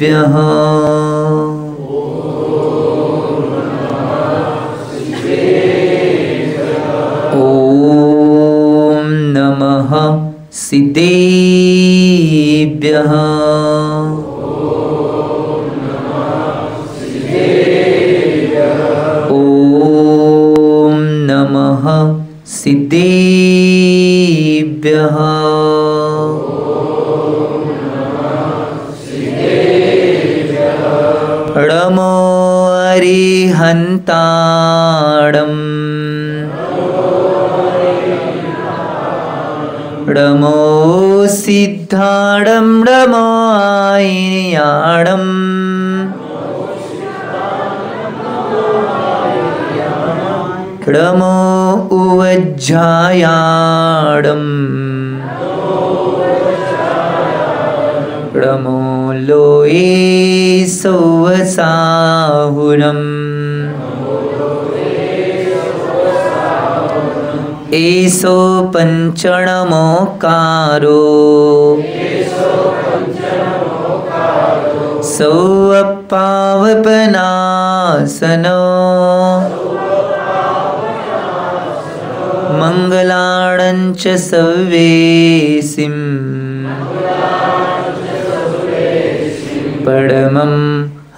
ओम नमः सिद्धेभ्यः। ओम नमः सिद्धेभ्यः। नमो अरिहन्ताणम् नमो सिद्धाणं नमो आय्याणम् नमो उवज्जायाणम् नमो लोये सौवसाहुरम् एसो पंचणमोकारो सौवपावपनासनो मंगलाणञ्च सव्वेसिं परमं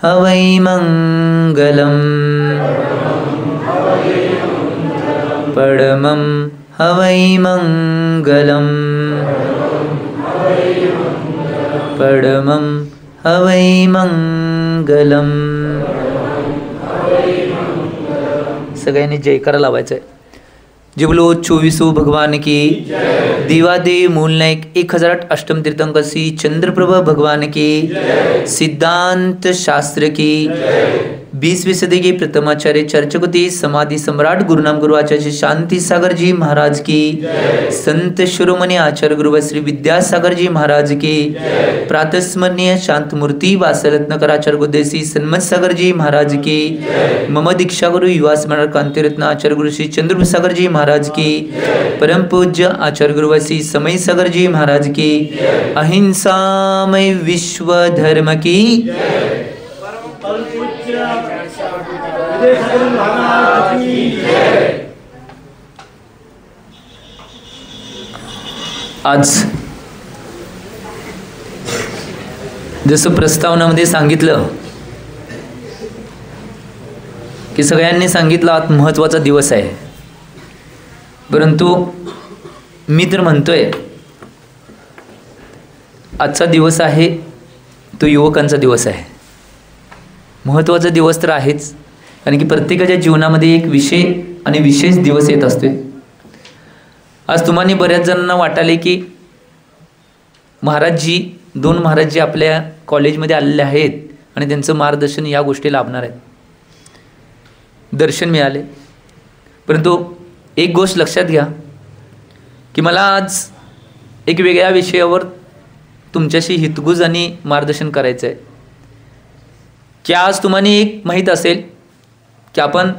हवै मंगलम् परमं हवै मंगलम् परमं हवै मंगलम्। सगळ्यांनी जयकारा लावायचा आहे। जे बोलो 24 भगवान की दिवादेव मूलनायक 1008 अष्टम तीर्थंकसी चंद्रप्रभा भगवान की सिद्धांत शास्त्र की 20वीं सदी के प्रथमाचार्य चर्चकुति समाधि सम्राट गुरुनाम गुरु आचार्य शांति सागर जी महाराज की संत शिरोमणि आचार्य गुरु श्री विद्यासागर जी महाराज की प्रातस्मरणीय शांत मूर्ति वासरत्नकर आचार्य गुरुदेसी सन्मत सागर जी महाराज की मम दीक्षा गुरु युवा स्मरण कांतिरत्न आचार्य गुरु श्री चंद्र सागर जी महाराज की परम पूज्य आचार्य गुरु श्री समय सागर जी महाराज की अहिंसामय विश्व धर्म की आज जसं प्रस्तावनामध्ये सांगितलं की सगळ्यांनी सांगितलं आज महत्त्वाचा दिवस आहे, परंतु मी तर म्हणतोय आजचा दिवस आहे तो युवकांचा दिवस आहे। महत्त्वाचा दिवस तर आहेच, कारण की प्रत्येकाच्या जीवनामध्ये एक विषय आणि विशेष दिवस येत असतो। आज तुम्हाला बऱ्याच जणांना वाटाले की महाराजजी 2 महाराजजी आपल्या कॉलेजमध्ये आलेले आहेत आणि त्यांचं मार्गदर्शन या गोष्टी लाभणार आहेत, दर्शन मिळाले। परंतु एक गोष्ट लक्षात घ्या की मला आज एक वेगळ्या विषयावर तुमच्याशी हितगुज आणि मार्गदर्शन करायचं आहे की आज तुम्हाला एक माहीत असेल की आपण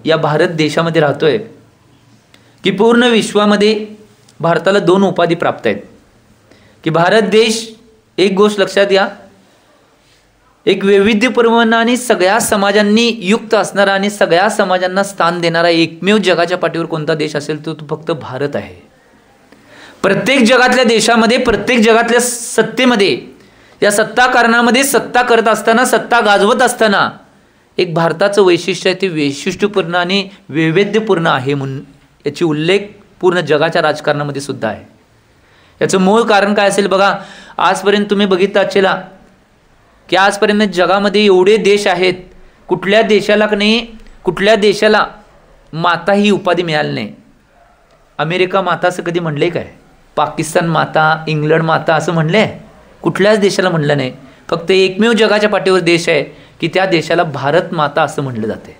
या भारत देशामध्ये राहतोय की पूर्ण विश्वामध्ये भारताला 2 उपाधी प्राप्त आहेत की भारत देश, एक गोष्ट लक्षात घ्या, एक वैविध्यपूर्ण आणि सगळ्या समाजांनी युक्त असणारा आणि सगळ्या समाजांना स्थान देणारा एकमेव जगाच्या पाठीवर कोणता देश असेल तो फक्त भारत आहे। प्रत्येक जगातल्या देशामध्ये, प्रत्येक जगातल्या सत्तेमध्ये, या सत्ताकारणामध्ये सत्ता करत असताना, सत्ता गाजवत असताना एक भारताचं वैशिष्ट्य आहे, ते वैशिष्ट्यपूर्ण आणि वैविध्यपूर्ण आहे म्हणून याची उल्लेख पूर्ण जगाच्या राजकारणामध्ये सुद्धा आहे। याचं मूळ कारण काय असेल बघा, आजपर्यंत तुम्ही बघितलं असेल की आजपर्यंत जगामध्ये एवढे देश आहेत, कुठल्या देशाला माता ही उपाधी मिळाली नाही। अमेरिका माता असं कधी म्हणले काय? पाकिस्तान माता, इंग्लंड माता असं म्हणले? कुठल्याच देशाला म्हणलं नाही। फक्त एकमेव जगाच्या पाठीवर देश आहे की त्या देशाला भारत माता असं म्हणलं जाते।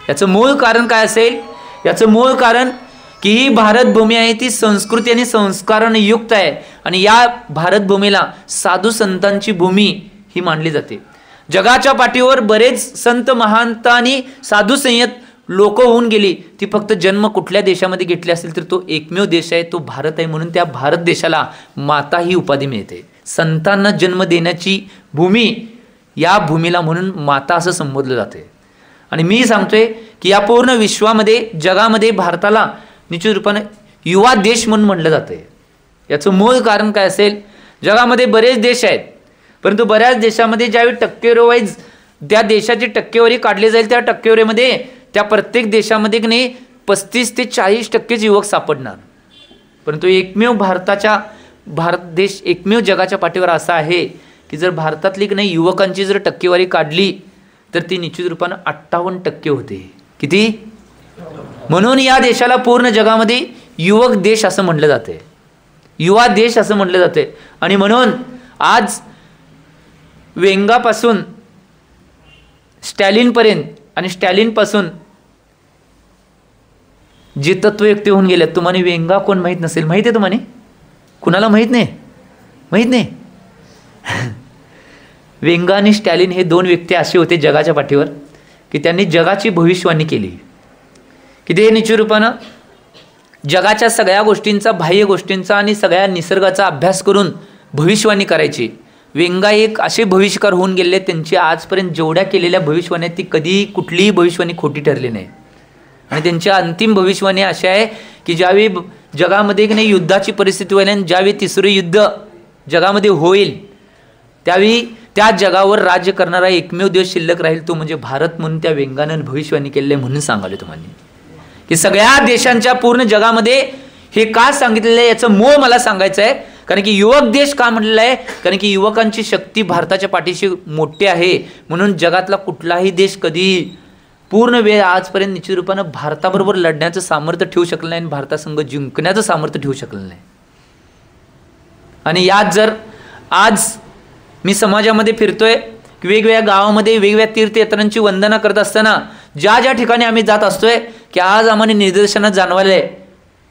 याचं मूळ कारण काय असेल? याचं मूळ कारण की ही भारत भूमी आहे ती संस्कृती आणि संस्काराने युक्त आहे आणि या भारत भूमीला साधू संतांची भूमी ही मानली जाते। जगाच्या पाठीवर बरेच संत महंत आणि साधू संयत लोक होऊन गेली, ती फक्त जन्म कुठल्या देशामध्ये घेतली असेल तर तो एकमेव देश आहे, तो भारत आहे। म्हणून त्या भारत देशाला माता ही उपाधी मिळते। संतांना जन्म देण्याची भूमी या भूमीला म्हणून माता असं संबोधलं जाते. आणि मी सांगतोय की या पूर्ण विश्वामध्ये, जगामध्ये भारताला निश्चित रूपाने युवा देश म्हणून म्हटलं जातं. याचं मूळ कारण काय असेल? जगामध्ये बरेच देश आहेत, परंतु बऱ्याच देशामध्ये ज्यावेळी टक्केवारी वाईज त्या देशाची टक्केवारी काढली जाईल, त्या टक्केवारीमध्ये त्या प्रत्येक देशामध्ये की नाही 35 ते 40% युवक सापडणार. परंतु एकमेव भारत देश एकमेव जगाच्या पाठीवर असा आहे की जर भारतातली की नाही युवकांची जर टक्केवारी काढली तर ती निश्चित रूपानं 58% होते. किती? म्हणून या देशाला पूर्ण जगामध्ये युवक देश असं म्हटलं जाते, युवा देश असं म्हटलं जाते. आणि म्हणून आज वेंगापासून स्टॅलिनपर्यंत आणि स्टॅलिनपासून जे तत्वयुक्ती होऊन गेले. तुम्हाला वेंगा कोण माहीत नसेल? माहीत आहे तुम्हाला? कुणाला माहीत नाही? माहीत नाही? वेंगा आणि स्टॅलिन हे 2 व्यक्ती असे होते जगाच्या पाठीवर की त्यांनी जगाची भविष्यवाणी केली. की ते निश्चित रूपानं जगाच्या सगळ्या गोष्टींचा, बाह्य गोष्टींचा आणि सगळ्या निसर्गाचा अभ्यास करून भविष्यवाणी करायची. वेंगा एक असे भविष्यकार होऊन गेले, त्यांची आजपर्यंत जेवढ्या केलेल्या भविष्यवाण्या ती कधी कुठलीही भविष्यवाणी खोटी ठरली नाही. आणि त्यांची अंतिम भविष्यवाणी अशी आहे की ज्यावेळी जगामध्ये की नाही युद्धाची परिस्थिती होईल आणि ज्यावेळी 3रं युद्ध जगामध्ये होईल त्यावेळी त्या जगावर राज्य करणारा एकमेव देश शिल्लक राहील, तो म्हणजे भारत म्हणून त्या वेंगानं भविष्यवाणी केलेलं आहे. म्हणून सांगाले तुम्हाला की सगळ्या देशांच्या पूर्ण जगामध्ये हे का सांगितलेलं आहे याचं मूळ मला सांगायचं आहे. कारण की युवक देश का म्हटलेलं आहे? कारण की युवकांची शक्ती भारताच्या पाठीशी मोठी आहे. म्हणून जगातला कुठलाही देश कधी पूर्ण वेळ आजपर्यंत निश्चित रूपानं भारताबरोबर लढण्याचं सामर्थ्य ठेवू शकलं नाही आणि भारतासंघ जिंकण्याचं सामर्थ्य ठेवू शकलं नाही. आणि यात जर आज मी समाजामध्ये फिरतोय, वेगवेगळ्या गावामध्ये वेगवेगळ्या तीर्थयात्रांची वंदना करत असताना ज्या ज्या ठिकाणी आम्ही जात असतोय की आज आम्हाला निदर्शनात जाणवायला आहे.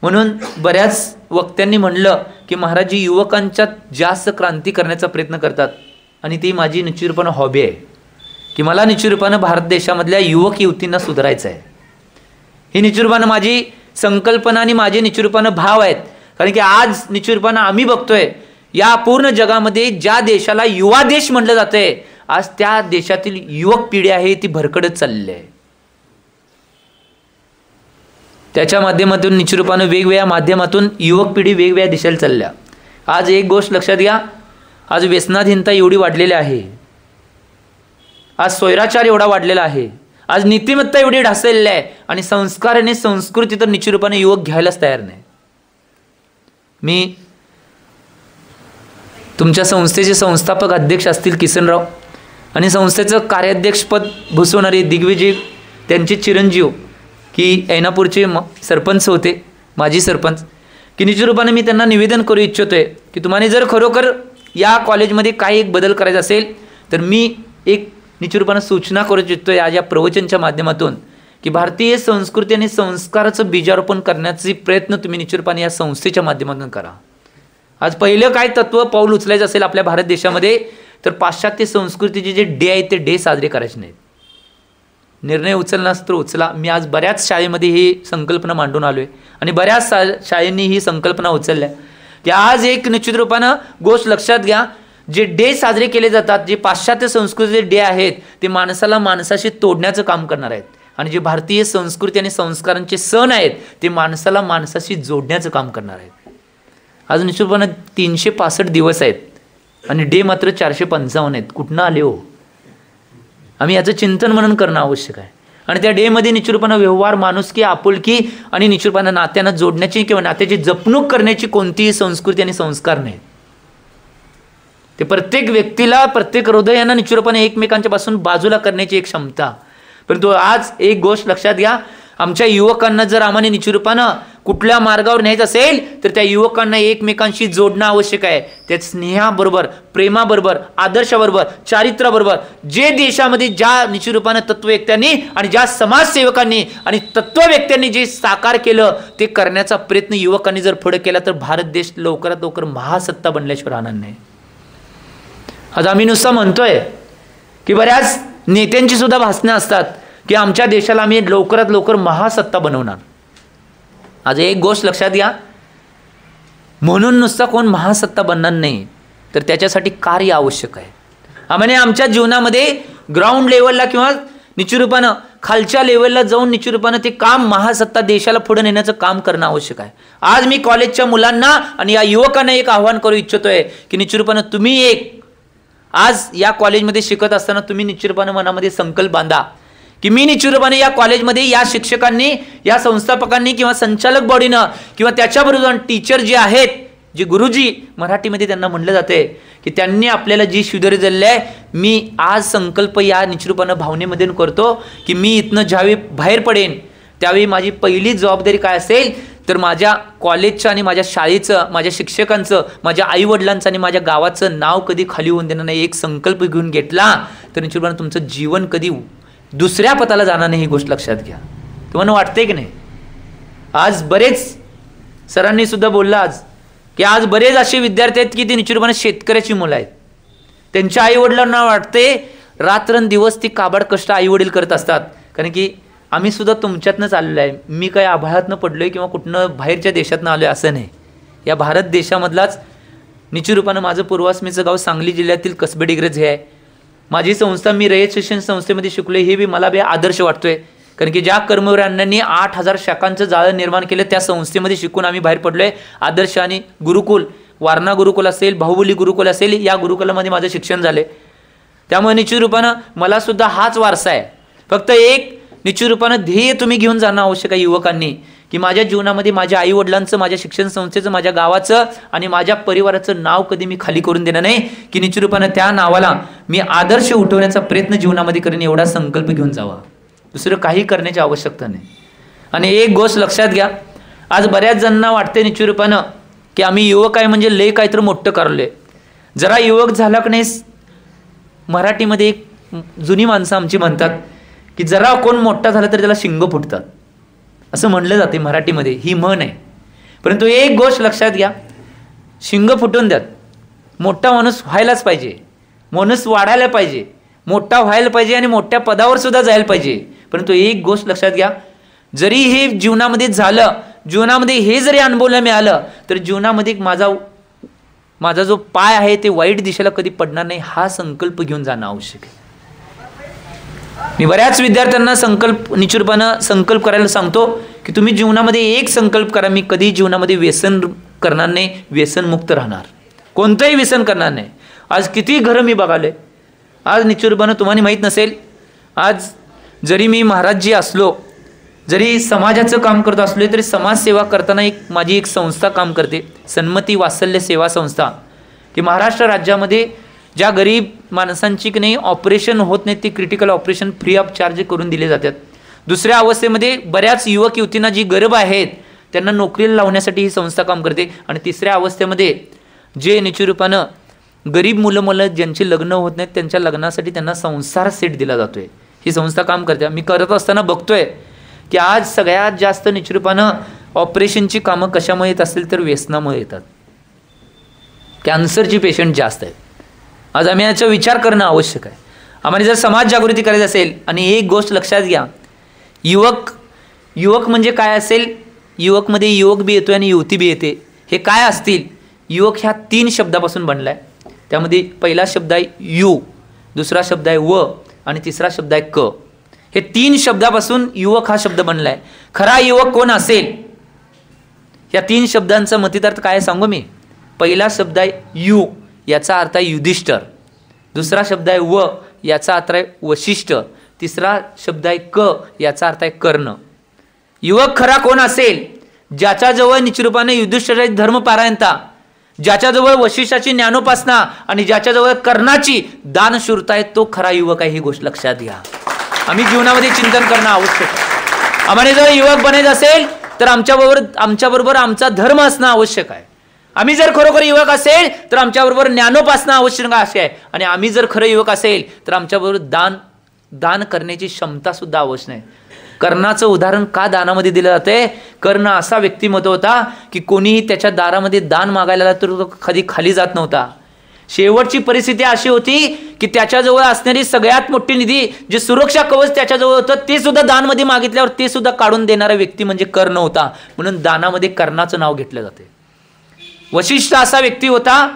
म्हणून बऱ्याच वक्त्यांनी म्हणलं की महाराज जी युवकांच्यात जास्त क्रांती करण्याचा प्रयत्न करतात आणि ती माझी निश्चित रूपानं हॉबी आहे की मला निश्चित रूपानं भारत देशामधल्या युवक युवतींना सुधारायचं आहे. ही निश्चित रूपानं माझी संकल्पना आणि माझे निश्चित रूपानं भाव आहेत. कारण की आज निश्चित रूपानं आम्ही बघतोय या पूर्ण जगामध्ये ज्या देशाला युवा देश म्हटलं जातंय, आज त्या देशातील युवक पिढी आहे ती भरकडत चाललेली आहे. त्याच्या माध्यमातून निश्चित रूपानं वेगवेगळ्या माध्यमातून युवक पिढी वेगवेगळ्या दिशेला चालल्या. आज एक गोष्ट लक्षात घ्या, आज व्यसनाधीनता एवढी वाढलेली आहे, आज स्वैराचार एवढा वाढलेला आहे, आज नीतिमत्ता एवढी ढासळलेली आहे आणि संस्कार आणि संस्कृती तर निश्चित रूपाने युवक घ्यायलाच तयार नाही. मी तुमच्या संस्थेचे संस्थापक अध्यक्ष असतील किसनराव आणि संस्थेचं कार्याध्यक्षपद भूषवणारे दिग्विजय त्यांचे चिरंजीव की ऐनापूरचे सरपंच होते, माजी सरपंच, की निश्चित रूपाने मी त्यांना निवेदन करू इच्छितोय की तुम्हाला जर खरोखर या कॉलेजमध्ये काही एक बदल करायचा असेल तर मी एक निश्चित रूपाने सूचना करू इच्छितोय आज या प्रवचनच्या माध्यमातून की भारतीय संस्कृती आणि संस्काराचं बीजारोपण करण्याचे प्रयत्न तुम्ही निश्चित रूपाने या संस्थेच्या माध्यमातून करा. आज पहिलं काय तत्व पाऊल उचलायचं असेल आपल्या भारत देशामध्ये तर पाश्चात्य संस्कृतीचे जे डे आहेत ते डे साजरे करायचे नाहीत. निर्णय उचलणार तर उचला. मी आज बऱ्याच शाळेमध्ये ही संकल्पना मांडून आलो आहे आणि बऱ्याच शाळेंनी ही संकल्पना उचलल्या की आज एक निश्चित रूपानं गोष्ट लक्षात घ्या, जे डे साजरे केले जातात, जे पाश्चात्य संस्कृतीचे डे आहेत ते माणसाला माणसाशी तोडण्याचं काम करणार आहेत आणि जे भारतीय संस्कृती आणि संस्कारांचे सण आहेत ते माणसाला माणसाशी जोडण्याचं काम करणार आहेत. आज निश्चित रूपानं 365 दिवस आहेत आणि डे मात्र 455 आहेत. कुठनं आले हो? आम्ही याचं चिंतन मनन करणं आवश्यक आहे. आणि त्या डेमध्ये निश्चित रूपानं व्यवहार, माणुसकी, आपुलकी आणि निश्चित रूपानं नात्यांना जोडण्याची किंवा नात्याची जपणूक करण्याची कोणतीही संस्कृती आणि संस्कार नाही. ते प्रत्येक व्यक्तीला, प्रत्येक हृदयानं निश्चित रूपाने एकमेकांच्या पासून बाजूला करण्याची एक क्षमता. परंतु आज एक गोष्ट लक्षात घ्या, आमच्या युवकांना जर आम्हाला निश्चित रूपानं कुठल्या मार्गावर न्यायचं असेल तर त्या युवकांना एकमेकांशी जोडणं आवश्यक आहे. त्या स्नेहाबरोबर, प्रेमाबरोबर, आदर्शाबरोबर, चारित्र्याबरोबर जे देशामध्ये ज्या निश्चित रूपानं तत्वव्यक्त्यांनी आणि ज्या समाजसेवकांनी आणि तत्वव्यक्त्यांनी जे साकार केलं ते करण्याचा प्रयत्न युवकांनी जर पुढे केला तर भारत देश लवकरात लवकर महासत्ता बनल्याशिवाय राहणार नाही. आज आम्ही नुसतं म्हणतोय की बऱ्याच नेत्यांची सुद्धा भाषणं असतात की आमच्या देशाला आम्ही लवकरात लवकर महासत्ता बनवणार. आज एक गोष्ट लक्षात घ्या, म्हणून नुसता कोण महासत्ता बनणार नाही तर त्याच्यासाठी कार्य आवश्यक आहे. आम्हाला आमच्या जीवनामध्ये ग्राउंड लेवलला किंवा निश्चितरूपानं खालच्या लेवलला जाऊन निश्चितरूपानं ते काम महासत्ता देशाला पुढे नेण्याचं काम करणं आवश्यक आहे. आज मी कॉलेजच्या मुलांना आणि या युवकांना एक आव्हान करू इच्छितोय की निश्चितरूपानं तुम्ही एक आज या कॉलेजमध्ये शिकत असताना तुम्ही निश्चितरूपानं मनामध्ये संकल्प बांधा की मी निश्चितरूपाने या कॉलेजमध्ये या शिक्षकांनी, या संस्थापकांनी किंवा संचालक बॉडीनं किंवा त्याच्याबरोबर टीचर जे आहेत, जे गुरुजी मराठीमध्ये त्यांना म्हणलं जाते की त्यांनी आपल्याला जी शिदोरी दिलेली आहे, मी आज संकल्प या निश्चितरूपानं भावनेमध्ये करतो की मी इथनं ज्यावेळी बाहेर पडेन त्यावेळी माझी पहिली जबाबदारी काय असेल तर माझ्या कॉलेजचं आणि माझ्या शाळेचं, माझ्या शिक्षकांचं, माझ्या आईवडिलांचं आणि माझ्या गावाचं नाव कधी खाली होऊन देणार नाही. एक संकल्प घेऊन घेतला तर निश्चितपणे तुमचं जीवन कधी दुसऱ्या पथाला जाणार नाही, ही गोष्ट लक्षात घ्या. तुम्हाला वाटते की नाही? आज बरेच सरांनी सुद्धा बोललं आज की आज बरेच असे विद्यार्थी आहेत की ते निश्चितपणे शेतकऱ्याची मुलं आहेत. त्यांच्या आईवडिलांना वाटते रात्रंदिवस ती काबाड कष्ट आईवडील करत असतात, कारण की आम्ही सुद्धा तुमच्यातनंच आलेलो आहे. मी काय आभाळातनं पडलोय किंवा कुठनं बाहेरच्या देशातनं आलोय असं नाही. या भारत देशामधलाच निश्चितरूपानं माझं पूर्वाश्रमीचं गाव सांगली जिल्ह्यातील कसबे डिग्रज हे आहे. माझी संस्था, मी रयत शिक्षण संस्थेमध्ये शिकलोय, हे बी मला बी आदर्श वाटतोय, कारण की ज्या कर्मवीर अण्णांनी 8,000 शाखांचं जाळं निर्माण केलं त्या संस्थेमध्ये शिकून आम्ही बाहेर पडलोय. आदर्श आणि गुरुकुल, वारणा गुरुकुल असेल, बाहुबली गुरुकुल असेल, या गुरुकुलामध्ये माझं शिक्षण झाले. त्यामुळे निश्चितरूपानं मला सुद्धा हाच वारसा आहे. फक्त एक निश्चितरूपानं ध्येय तुम्ही घेऊन जाणं आवश्यक आहे युवकांनी की माझ्या जीवनामध्ये माझ्या आईवडिलांचं, माझ्या शिक्षण संस्थेचं, माझ्या गावाचं आणि माझ्या परिवाराचं नाव कधी मी खाली करून देणार नाही, की निश्चितरूपानं त्या नावाला मी आदर्श उठवण्याचा प्रयत्न जीवनामध्ये करेन, एवढा संकल्प घेऊन जावा. दुसरं काही करण्याची आवश्यकता नाही. आणि एक गोष्ट लक्षात घ्या, आज बऱ्याच जणांना वाटते निश्चितरूपानं की आम्ही युवक आहे म्हणजे लय काहीतरी मोठं करलोय. जरा युवक झाला की नाही, मराठीमध्ये एक जुनी माणसं आमची म्हणतात की जरा कोण मोठा झाला तर त्याला शिंग फुटतात, असं म्हणलं जाते मराठीमध्ये, ही म्हण आहे. परंतु एक गोष्ट लक्षात घ्या, शिंग फुटून द्यात, मोठा माणूस व्हायलाच पाहिजे, माणूस वाढायला पाहिजे, मोठा व्हायला पाहिजे आणि मोठ्या पदावर सुद्धा जायला पाहिजे. परंतु एक गोष्ट लक्षात घ्या, जरी हे जीवनामध्ये झालं, जीवनामध्ये हे जरी अनुभवला मिळालं तर जीवनामध्ये माझा जो पाय आहे ते वाईट दिशेला कधी पडणार नाही, हा संकल्प घेऊन जाणं आवश्यक आहे. मी बऱ्याच विद्यार्थ्यांना निश्चितपणे संकल्प करायला सांगतो की तुम्ही जीवनामध्ये एक संकल्प करा, मी कधी जीवनामध्ये व्यसन करणार नाही, व्यसनमुक्त राहणार, कोणतंही व्यसन करणार नाही. आज किती घरं मी बघाले, आज निश्चितपणे तुम्हाला माहीत नसेल, आज जरी मी महाराजजी असलो, जरी समाजाचं काम करत असलो तरी समाजसेवा करताना माझी एक संस्था काम करते, सन्मती वात्सल्य सेवा संस्था, की महाराष्ट्र राज्यामध्ये ज्या गरीब माणसांची की नाही ऑपरेशन होत नाही, ती critical operation free of charge करून दिले जातात. दुसऱ्या अवस्थेमध्ये बऱ्याच युवक युवतींना जी गरीब आहेत त्यांना नोकरीला लावण्यासाठी ही संस्था काम करते. आणि तिसऱ्या अवस्थेमध्ये जे निश्चितरूपानं गरीब मुलं ज्यांचे लग्न होत नाहीत त्यांच्या लग्नासाठी त्यांना संसार सेट दिला जातोय, ही संस्था काम करते. मी करत असताना बघतोय की आज सगळ्यात जास्त निश्चितरूपानं ऑपरेशनची कामं कशामुळे येत असतील तर व्यसनामुळे येतात. कॅन्सरची पेशंट जास्त आहेत. आज आम्ही याचा विचार करणं आवश्यक आहे. आम्हाला जर समाज जागृती करायची असेल, आणि एक गोष्ट लक्षात घ्या, युवक म्हणजे काय असेल, युवकमध्ये युवक बी येतो आणि युवती बी येते. हे काय असतील, युवक ह्या 3 शब्दापासून बनला आहे. त्यामध्ये पहिला शब्द आहे यु, दुसरा शब्द आहे व आणि तिसरा शब्द आहे क. हे 3 शब्दापासून युवक हा शब्द बनला आहे. खरा युवक कोण असेल, या 3 शब्दांचा मतितार्थ काय सांगू मी. पहिला शब्द आहे यु, याचा अर्थ आहे युधिष्ठर. दुसरा शब्द आहे व, याचा अर्थ आहे वशिष्ठ. तिसरा शब्द आहे क, याचा अर्थ आहे कर्ण. युवक खरा कोण असेल, ज्याच्याजवळ निश्चितरूपाने युधिष्ठिराची धर्मपारायणता, ज्याच्याजवळ वशिष्ठाची ज्ञानोपासना आणि ज्याच्याजवळ कर्णाची दानशूरता आहे, तो खरा युवक आहे. ही गोष्ट लक्षात घ्या. आम्ही जीवनामध्ये चिंतन करणं आवश्यक आहे. आम्हाला जर युवक बनायचं असेल तर आमच्याबरोबर आमचा धर्म असणं आवश्यक आहे. आम्ही जर खरोखर युवक असेल तर आमच्याबरोबर ज्ञानोपासना आवश्यक आहे. आणि आम्ही जर खरं युवक असेल तर आमच्याबरोबर दान करण्याची क्षमता सुद्धा आवश्यक आहे. कर्णाचं उदाहरण का दानामध्ये दिलं जाते. कर्ण असा व्यक्तिमत्व होता की कोणीही त्याच्या दारामध्ये दान मागायला तर तो कधी खाली जात नव्हता. शेवटची परिस्थिती अशी होती की त्याच्याजवळ असणारी सगळ्यात मोठी निधी, जे सुरक्षा कवच त्याच्याजवळ होतं, ते सुद्धा दानमध्ये मागितल्यावर ते सुद्धा काढून देणारा व्यक्ती म्हणजे कर्ण होता. म्हणून दानामध्ये कर्णाचं नाव घेतलं जाते. वशिष्ठ असा व्यक्ती होता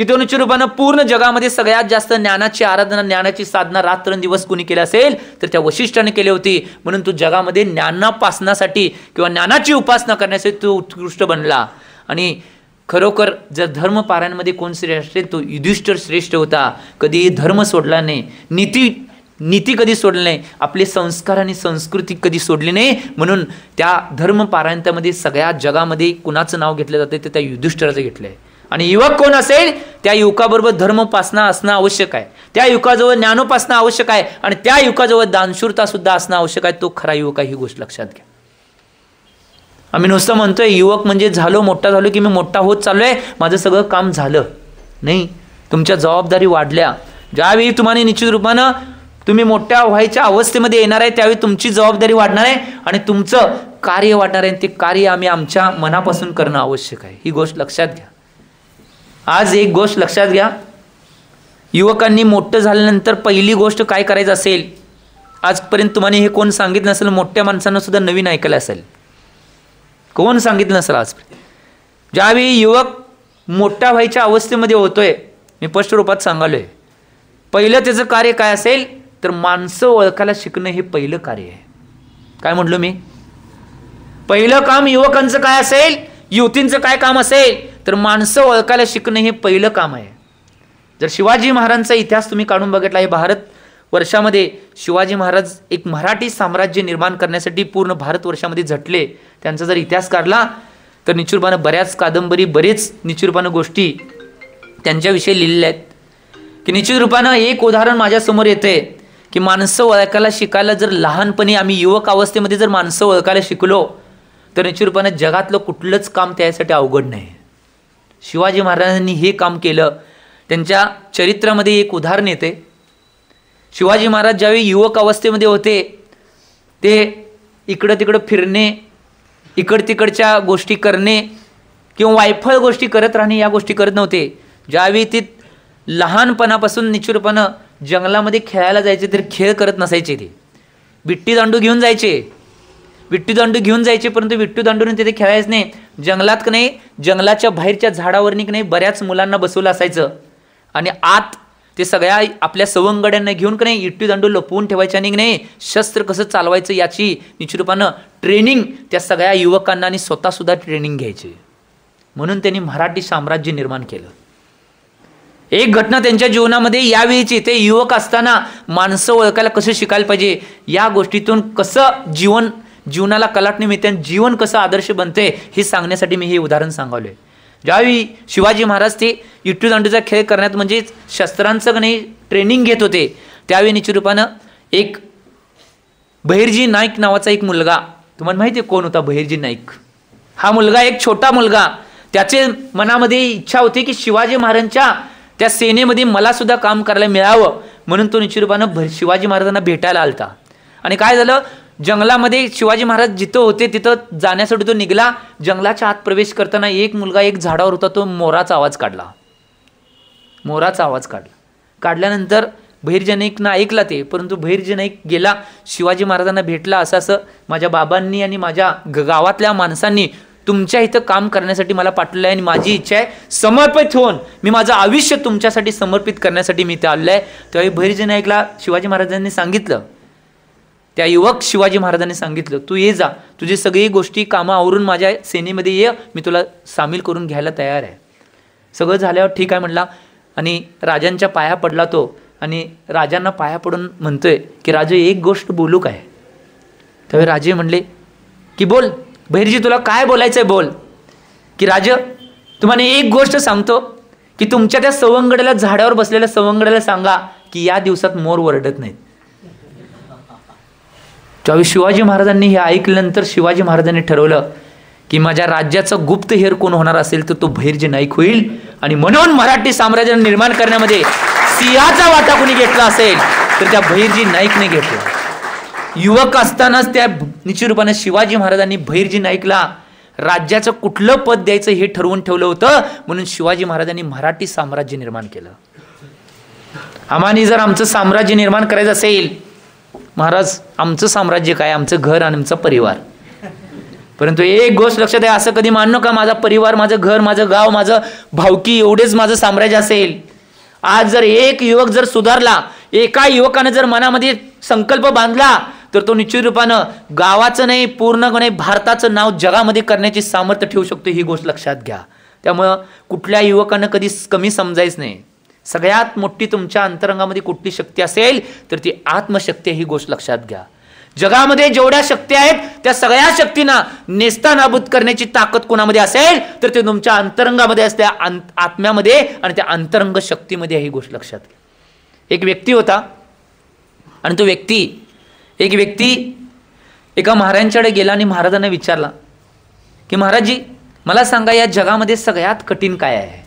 की तो निश्चित रूपानं पूर्ण जगामध्ये सगळ्यात जास्त ज्ञानाची आराधना, ज्ञानाची साधना रात्रंदिवस कुणी केली असेल तर त्या वशिष्ठाने केली होती. म्हणून तो जगामध्ये ज्ञानापासनासाठी किंवा ज्ञानाची उपासना करण्यासाठी तो उत्कृष्ट बनला. आणि खरोखर जर धर्मपारायणामध्ये कोण श्रेष्ठ असेल तो युधिष्ठिर श्रेष्ठ होता. कधी धर्म सोडला नाही, नीती कधी सोडली नाही, आपले संस्कार आणि संस्कृती कधी सोडली नाही. म्हणून त्या धर्मपारायणामध्ये सगळ्या जगामध्ये कुणाचं नाव घेतलं जातं ते त्या युधिष्ठिराचं घेतलं आहे. आणि युवक कोण असेल त्या युवकाबरोबर धर्मोपासना असणं आवश्यक आहे, त्या युवकाजवळ ज्ञानोपासना आवश्यक आहे, आणि त्या युवकाजवळ दानशूरता सुद्धा असणं आवश्यक आहे. तो खरा युवक आहे, ही गोष्ट लक्षात घ्या. आम्ही नुसतं म्हणतोय युवक म्हणजे झालो, मोठा झालो की मी मोठा होत चाललोय, माझं सगळं काम झालं नाही. तुमच्या जबाबदारी वाढल्या. ज्यावेळी तुम्हाला निश्चित रूपानं तुम्ही मोठ्या व्हायच्या अवस्थेमध्ये येणार आहे त्यावेळी तुमची जबाबदारी वाढणार आहे आणि तुमचं कार्य वाढणार आहे. ते कार्य आम्ही आमच्या मनापासून करणं आवश्यक आहे, ही गोष्ट लक्षात घ्या. आज एक गोष्ट लक्षात घ्या, युवकांनी मोठं झाल्यानंतर पहिली गोष्ट काय करायचं असेल, आजपर्यंत तुम्हाला हे कोण सांगितलं नसेल, मोठ्या माणसांना सुद्धा नवीन ऐकायला असेल, कोण सांगितलं नसेल आजपर्यंत. ज्यावेळी युवक मोठ्या व्हायच्या अवस्थेमध्ये होतोय, मी स्पष्ट रूपात सांगालोय, पहिलं त्याचं कार्य काय असेल तर माणसं ओळखायला शिकणं हे पहिलं कार्य आहे. काय म्हटलं मी, पहिलं काम युवकांचं काय असेल, युवतींचं काय काम असेल तर माणसं ओळखायला शिकणं हे पहिलं काम आहे. जर शिवाजी महाराजांचा इतिहास तुम्ही काढून बघितला, हे भारत वर्षामध्ये शिवाजी महाराज एक मराठी साम्राज्य निर्माण करण्यासाठी पूर्ण भारतवर्षामध्ये झटले. त्यांचा जर इतिहास काढला तर निश्चित रूपानं बऱ्याच कादंबरी, बरेच निश्चित रूपानं गोष्टी त्यांच्याविषयी लिहिलेल्या आहेत. की निश्चित रूपानं एक उदाहरण माझ्यासमोर येते की माणसं ओळखायला शिकायला जर लहानपणी आम्ही युवक अवस्थेमध्ये जर माणसं ओळखायला शिकलो तर निश्चित रूपानं जगातलं कुठलंच काम त्यासाठी अवघड नाही. शिवाजी महाराजांनी हे काम केलं. त्यांच्या चरित्रामध्ये एक उदाहरण येते. शिवाजी महाराज ज्यावेळी युवक अवस्थेमध्ये होते ते इकडं तिकडं फिरणे, इकड तिकडच्या गोष्टी करणे किंवा वायफळ गोष्टी करत राहणे या गोष्टी करत नव्हते. ज्यावेळी ते लहानपणापासून निश्चित रूपानं जंगलामध्ये खेळायला जायचे तर खेळ करत नसायचे. ते विट्टी दांडू घेऊन जायचे, परंतु विट्टी दांडूने तिथे खेळायच नाही. जंगलात का नाही, जंगलाच्या बाहेरच्या झाडावरनी का नाही बऱ्याच मुलांना बसवलं असायचं आणि आत ते सगळ्या आपल्या सवंगड्यांना घेऊन का नाही विट्टी दांडू लपवून ठेवायचे आणि नाही शस्त्र कसं चालवायचं याची निश्चित रूपानं ट्रेनिंग त्या सगळ्या युवकांना आणि स्वतःसुद्धा ट्रेनिंग घ्यायची. म्हणून त्यांनी मराठी साम्राज्य निर्माण केलं. एक घटना त्यांच्या जीवनामध्ये यावेळीची, ते युवक असताना माणसं ओळखायला कसं शिकायला पाहिजे, या गोष्टीतून कसं जीवनाला कलाटणी मिळते आणि जीवन कसं आदर्श बनते हे सांगण्यासाठी मी हे उदाहरण सांगावले. ज्यावेळी शिवाजी महाराज ते विट्टी दांडूचा खेळ करण्यात म्हणजे शस्त्रांचं का नाही ट्रेनिंग घेत होते त्यावेळी निश्चित रूपानं एक बहिर्जी नाईक नावाचा एक मुलगा, तुम्हाला माहिती आहे कोण होता बहिर्जी नाईक? हा मुलगा एक छोटा मुलगा, त्याचे मनामध्ये इच्छा होती की शिवाजी महाराजांच्या त्या सेनेमध्ये मला सुद्धा काम करायला मिळावं. म्हणून तो निश्चित रूपानं शिवाजी महाराजांना भेटायला आलता. आणि काय झालं, जंगलामध्ये शिवाजी महाराज जिथं होते तिथं जाण्यासाठी तो निघाला. जंगलाच्या आत प्रवेश करताना एक मुलगा एक झाडावर होता, तो मोराचा आवाज काढल्यानंतर बहिर्जी नाईकनं ऐकला ते, परंतु बहिर्जी नाईक गेला शिवाजी महाराजांना भेटला. असं माझ्या बाबांनी आणि माझ्या गावातल्या माणसांनी तुमच्या इथं काम करण्यासाठी मला पाठवलं आहे आणि माझी इच्छा आहे समर्पित होऊन मी माझं आयुष्य तुमच्यासाठी समर्पित करण्यासाठी मी इथे आलो आहे. त्यावेळी बहिर्जी नाईकला शिवाजी महाराजांनी सांगितलं, त्या युवक शिवाजी महाराजांनी सांगितलं, तू ये जा, तुझी सगळी गोष्टी कामं आवरून माझ्या सेनेमध्ये ये, मी तुला सामील करून घ्यायला तयार आहे. सगळं झाल्यावर ठीक आहे म्हणला आणि राजांच्या पाया पडला तो. आणि राजांना पाया पडून म्हणतोय की राजे एक गोष्ट बोलू काय? त्यावेळी राजे म्हणले की बोल बहिर्जी, तुला काय बोलायचंय बोल. की राज, तुम्हाला एक गोष्ट सांगतो की तुमच्या त्या सवंगड्याला, झाडावर बसलेल्या सवंगड्याला सांगा की या दिवसात मोर वरडत नाहीत. त्यावेळी शिवाजी महाराजांनी हे ऐकल्यानंतर शिवाजी महाराजांनी ठरवलं की माझ्या राज्याचं गुप्त हेर कोण होणार असेल तर तो बहिर्जी नाईक होईल. आणि म्हणून मराठी साम्राज्य निर्माण करण्यामध्ये सिंहाचा वाटा कोणी घेतला असेल तर त्या बहिर्जी नाईकने घेतला. युवक असतानाच त्या निश्चित रूपाने शिवाजी महाराजांनी बहिर्जी नाईकला राज्याचं कुठलं पद द्यायचं हे ठरवून ठेवलं होतं. म्हणून शिवाजी महाराजांनी मराठी साम्राज्य निर्माण केलं. आम्हाला जर आमचं साम्राज्य निर्माण करायचं असेल, महाराज आमचं साम्राज्य काय, आमचं घर आणि आमचा परिवार, परंतु एक गोष्ट लक्षात आहे, असं कधी मानू नका माझा परिवार, माझं घर, माझं गाव, माझं भावकी एवढेच माझं साम्राज्य असेल. आज जर एक युवक जर सुधारला, एका युवकाने जर मनामध्ये संकल्प बांधला, तर तो निश्चित रूपानं गावाचं नाही, पूर्णपणे भारताचं नाव जगामध्ये करण्याची सामर्थ्य ठेवू शकतो. ही गोष्ट लक्षात घ्या. त्यामुळं कुठल्या युवकानं कधी कमी समजायचं नाही. सगळ्यात मोठी तुमच्या अंतरंगामध्ये कुठली शक्ती असेल तर ती आत्मशक्ती. ही गोष्ट लक्षात घ्या. जगामध्ये जेवढ्या शक्ती आहेत त्या सगळ्या शक्तींना नेस्तानाबूत करण्याची ताकद कोणामध्ये असेल तर ते तुमच्या अंतरंगामध्ये असते, आत्म्यामध्ये आणि त्या अंतरंग शक्तीमध्ये. ही गोष्ट लक्षात घ्या. एक व्यक्ती होता आणि तो एक व्यक्ती एका महाराजांच्याकडे गेला आणि महाराजांना विचारला की महाराजजी मला सांगा या जगामध्ये सगळ्यात कठीण काय आहे.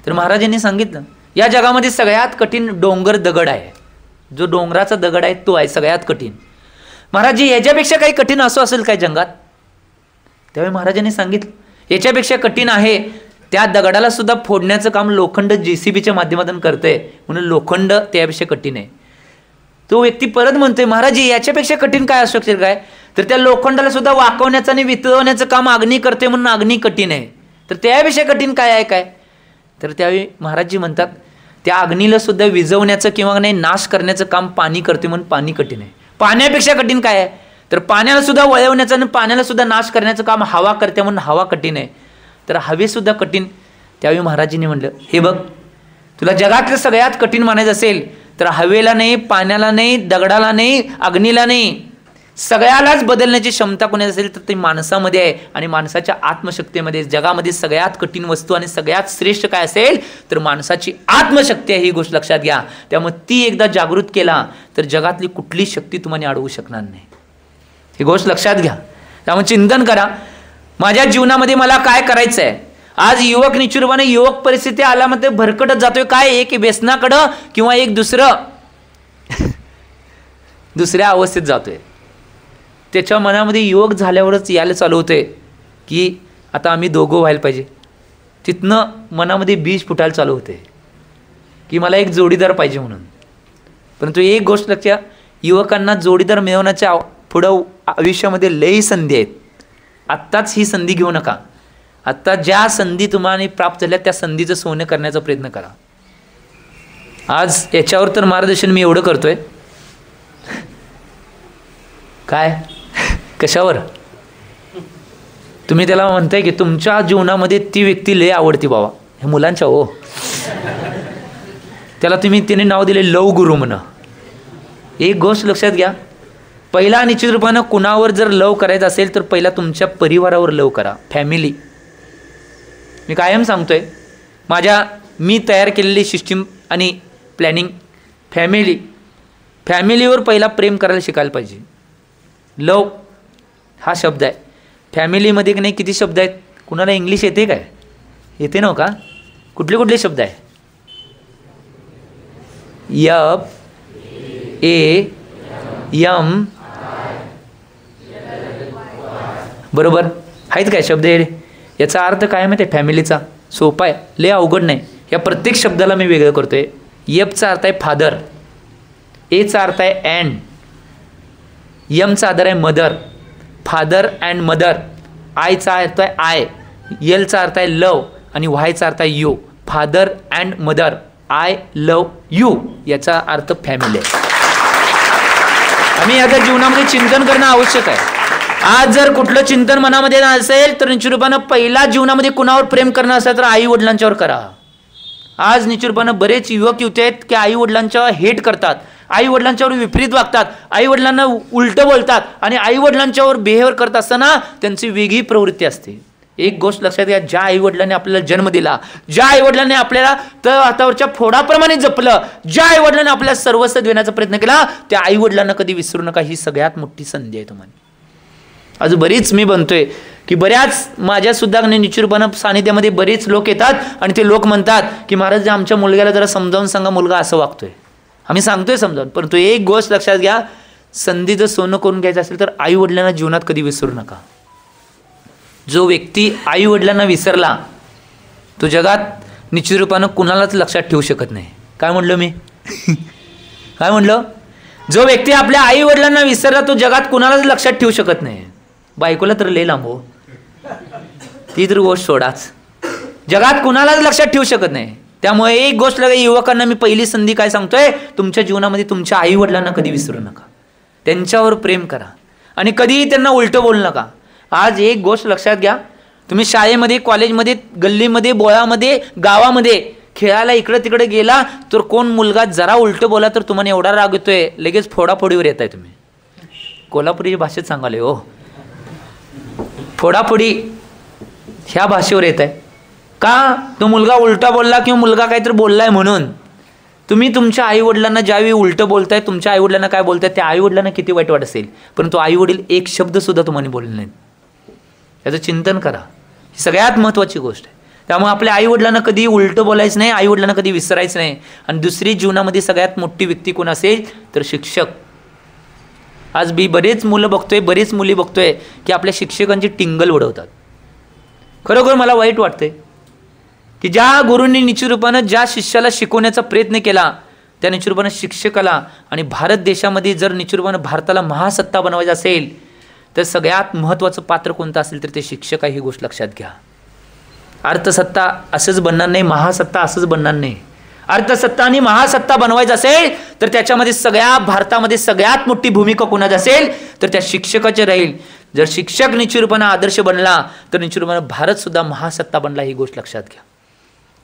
तर महाराजांनी सांगितलं या जगामध्ये सगळ्यात कठीण डोंगर दगड आहे. जो डोंगराचा दगड आहे तो आहे सगळ्यात कठीण. महाराजजी याच्यापेक्षा काही कठीण असं असेल काय जगात. त्यावेळी महाराजांनी सांगितलं याच्यापेक्षा कठीण आहे, त्या दगडाला सुद्धा फोडण्याचं काम लोखंड JCBच्या माध्यमातून करतंय, म्हणून लोखंड त्यापेक्षा कठीण आहे. तो व्यक्ती परत म्हणतोय महाराजजी याच्यापेक्षा कठीण काय असू शकते काय. तर त्या लोखंडाला सुद्धा वाकवण्याचं आणि वितळवण्याचं काम अग्नी करते, म्हणून अग्नी कठीण आहे. तर त्यापेक्षा कठीण काय आहे काय. तर त्यावेळी महाराजजी म्हणतात त्या अग्नीला सुद्धा विझवण्याचं किंवा नाही नाश करण्याचं काम पाणी करते, म्हणून पाणी कठीण आहे. पाण्यापेक्षा कठीण काय आहे तर पाण्याला सुद्धा वळवण्याचं आणि पाण्याला सुद्धा नाश करण्याचं काम हवा करते, म्हणून हवा कठीण आहे. तर हवेसुद्धा कठीण. त्यावेळी महाराजींनी म्हणलं हे बघ तुला जगातलं सगळ्यात कठीण मानायचं असेल तर हवेला नाही, पाण्याला नाही, दगडाला नाही, अग्नीला नाही, सगळ्यालाच बदलण्याची क्षमता कोणी असेल तर ती माणसामध्ये आहे. आणि माणसाच्या आत्मशक्तीमध्ये जगामध्ये सगळ्यात कठीण वस्तू आणि सगळ्यात श्रेष्ठ काय असेल तर माणसाची आत्मशक्ती आहे. ही गोष्ट लक्षात घ्या. त्यामुळे ती एकदा जागृत केला तर जगातली कुठली शक्ती तुम्हाला अडवू शकणार नाही. ही गोष्ट लक्षात घ्या. त्यामुळे चिंतन करा माझ्या जीवनामध्ये मला काय करायचं आहे. आज युवक निश्चितपणे युवक परिस्थिती आल्यामध्ये भरकटत जातोय. काय एक व्यसनाकडं किंवा एक दुसऱ्या अवस्थेत जातोय. त्याच्या मनामध्ये युवक झाल्यावरच यायला चालू होतंय की आता आम्ही दोघं व्हायला पाहिजे. तिथनं मनामध्ये बीज फुटायला चालू होते की मला एक जोडीदार पाहिजे म्हणून. परंतु एक गोष्ट लक्षात, युवकांना जोडीदार मिळवण्याच्या पुढं आयुष्यामध्ये लई संधी आहेत. आत्ताच ही संधी घेऊ नका. आत्ता ज्या संधी तुम्हाला प्राप्त झाल्या त्या संधीचं सोनं करण्याचा प्रयत्न करा. आज याच्यावर तर मार्गदर्शन मी एवढं करतोय. काय कशावर तुम्ही त्याला म्हणताय की तुमच्या जीवनामध्ये ती व्यक्ती लय आवडती बाबा, हे मुलांच्या हो त्याला तिने नाव दिले लव गुरु म्हणा. एक गोष्ट लक्षात घ्या, पहिला निश्चित रूपानं कुणावर जर लव करायचं असेल तर पहिला तुमच्या परिवारावर लव करा. फॅमिली मी कायम सांगतोय, मी तयार केलेली सिस्टीम आणि प्लॅनिंग फॅमिलीवर पहिला प्रेम करायला शिकायला पाहिजे. लव हा शब्द आहे. फॅमिलीमध्ये की नाही किती शब्द आहेत. कुणाला इंग्लिश येते काय, येते नव्ह का. कुठले शब्द आहे. यम बरोबर आहेत काय शब्द. याचा अर्थ काय माहिती आहे फॅमिलीचा. सोपा आहे, लय अवघड नाही. या प्रत्येक शब्दाला मी वेगळं करतोय. यपचा अर्थ आहे फादर, एचा अर्थ आहे अँड, यमचा आधार आहे मदर, फादर अँड मदर. आयचा अर्थ आहे आय, एलचा अर्थ आहे लव आणि वायचा अर्थ आहे you. Father and mother, I love you, याचा अर्थ फॅमिली आहे. आम्ही याच्या जीवनामध्ये चिंतन करणं आवश्यक आहे. आज जर कुठलं चिंतन मनामध्ये असेल तर निश्चित रूपानं पहिला जीवनामध्ये कुणावर प्रेम करणं असेल तर आई वडिलांच्यावर करा. आज निश्चित रूपानं बरेच युवक युवती आहेत की आई वडिलांच्या हेट करतात, आई वडिलांच्यावर विपरीत वागतात, आई वडिलांना उलटं बोलतात आणि आई वडिलांच्यावर बिहेव्हिअर करत असताना त्यांची वेगळी प्रवृत्ती असते. एक गोष्ट लक्षात घ्या, ज्या आई वडिलांनी आपल्याला जन्म दिला, ज्या आई वडिलांनी आपल्याला तर हातावरच्या फोडाप्रमाणे जपलं, ज्या आई वडिलांनी आपल्याला सर्वस्व देण्याचा प्रयत्न केला, त्या आई वडिलांना कधी विसरू नका. ही सगळ्यात मोठी संधी आहे तुम्हाला. आज बरीच मी बनतोय की बऱ्याच माझ्या सुद्धा निश्चितपणे सानिध्यामध्ये बरेच लोक येतात आणि ते लोक म्हणतात की महाराज आमच्या मुलग्याला जरा समजावून सांगा, मुलगा असं वागतोय. आम्ही सांगतोय समजावून, परंतु एक गोष्ट लक्षात घ्या, संधी जर सोनं करून घ्यायचं असेल तर आई वडिलांना जीवनात कधी विसरू नका. जो व्यक्ती आई वडिलांना विसरला तो जगात निश्चित रूपानं कुणालाच लक्षात ठेवू शकत नाही. काय म्हणलं मी काय म्हणलं. जो व्यक्ती आपल्या आई वडिलांना विसरला तो जगात कुणालाच लक्षात ठेवू शकत नाही. बायकोला तर लय लांब हो, ती तर गोष्ट सोडाच, जगात कुणालाच लक्षात ठेवू शकत नाही. त्यामुळे एक गोष्ट युवकांना मी पहिली संधी काय सांगतोय, तुमच्या जीवनामध्ये तुमच्या आई वडिलांना कधी विसरू नका, त्यांच्यावर प्रेम करा आणि कधीही त्यांना उलटं बोलू नका. आज एक गोष्ट लक्षात घ्या, तुम्ही शाळेमध्ये, कॉलेजमध्ये, गल्लीमध्ये, बोळामध्ये, गावामध्ये खेळायला इकडे तिकडे गेला तर कोण मुलगा जरा उलटं बोला तर तुम्हाला एवढा राग येतोय, लगेच फोडाफोडीवर येत आहे. तुम्ही कोल्हापुरी भाषेत सांगाले हो, फोडाफोडी ह्या भाषेवर येत आहे का? तो मुलगा उलटा बोलला किंवा मुलगा काहीतरी बोललाय म्हणून. तुम्ही तुमच्या आईवडिलांना ज्यावेळी उलटं बोलताय, तुमच्या आईवडिलांना काय बोलताय, त्या आईवडिलांना किती वाईट वाटत असेल, परंतु आईवडील एक शब्द सुद्धा तुम्हाला बोलले नाहीत. याचं चिंतन करा, ही सगळ्यात महत्त्वाची गोष्ट आहे. त्यामुळे आपल्या आईवडिलांना कधी उलटं बोलायचं नाही, आईवडिलांना कधी विसरायचं नाही. आणि दुसरी जीवनामध्ये सगळ्यात मोठी व्यक्ती कोण असेल तर शिक्षक. आज मी बरेच मुलं बघतोय, बरेच मुली बघतोय की आपल्या शिक्षकांची टिंगल उडवतात. खरोखर मला वाईट वाटतंय की ज्या गुरूंनी निश्चितरूपानं ज्या शिष्याला शिकवण्याचा प्रयत्न केला, त्या निश्चितरूपानं शिक्षकाला आणि भारत देशामध्ये जर निश्चितरूपानं भारताला महासत्ता बनवायचं असेल तर सगळ्यात महत्त्वाचं पात्र कोणतं असेल तर ते शिक्षक आहे. ही गोष्ट लक्षात घ्या. अर्थसत्ता असंच बनणार नाही, महासत्ता असंच बनणार नाही. अर्थसत्ता आणि महासत्ता बनवायचं असेल तर त्याच्यामध्ये सगळ्या भारतामध्ये सगळ्यात मोठी भूमिका कोणाची असेल तर त्या शिक्षकाची राहील. जर शिक्षक निश्चितरूपानं आदर्श बनला तर निश्चितरूपानं भारत सुद्धा महासत्ता बनला. ही गोष्ट लक्षात घ्या,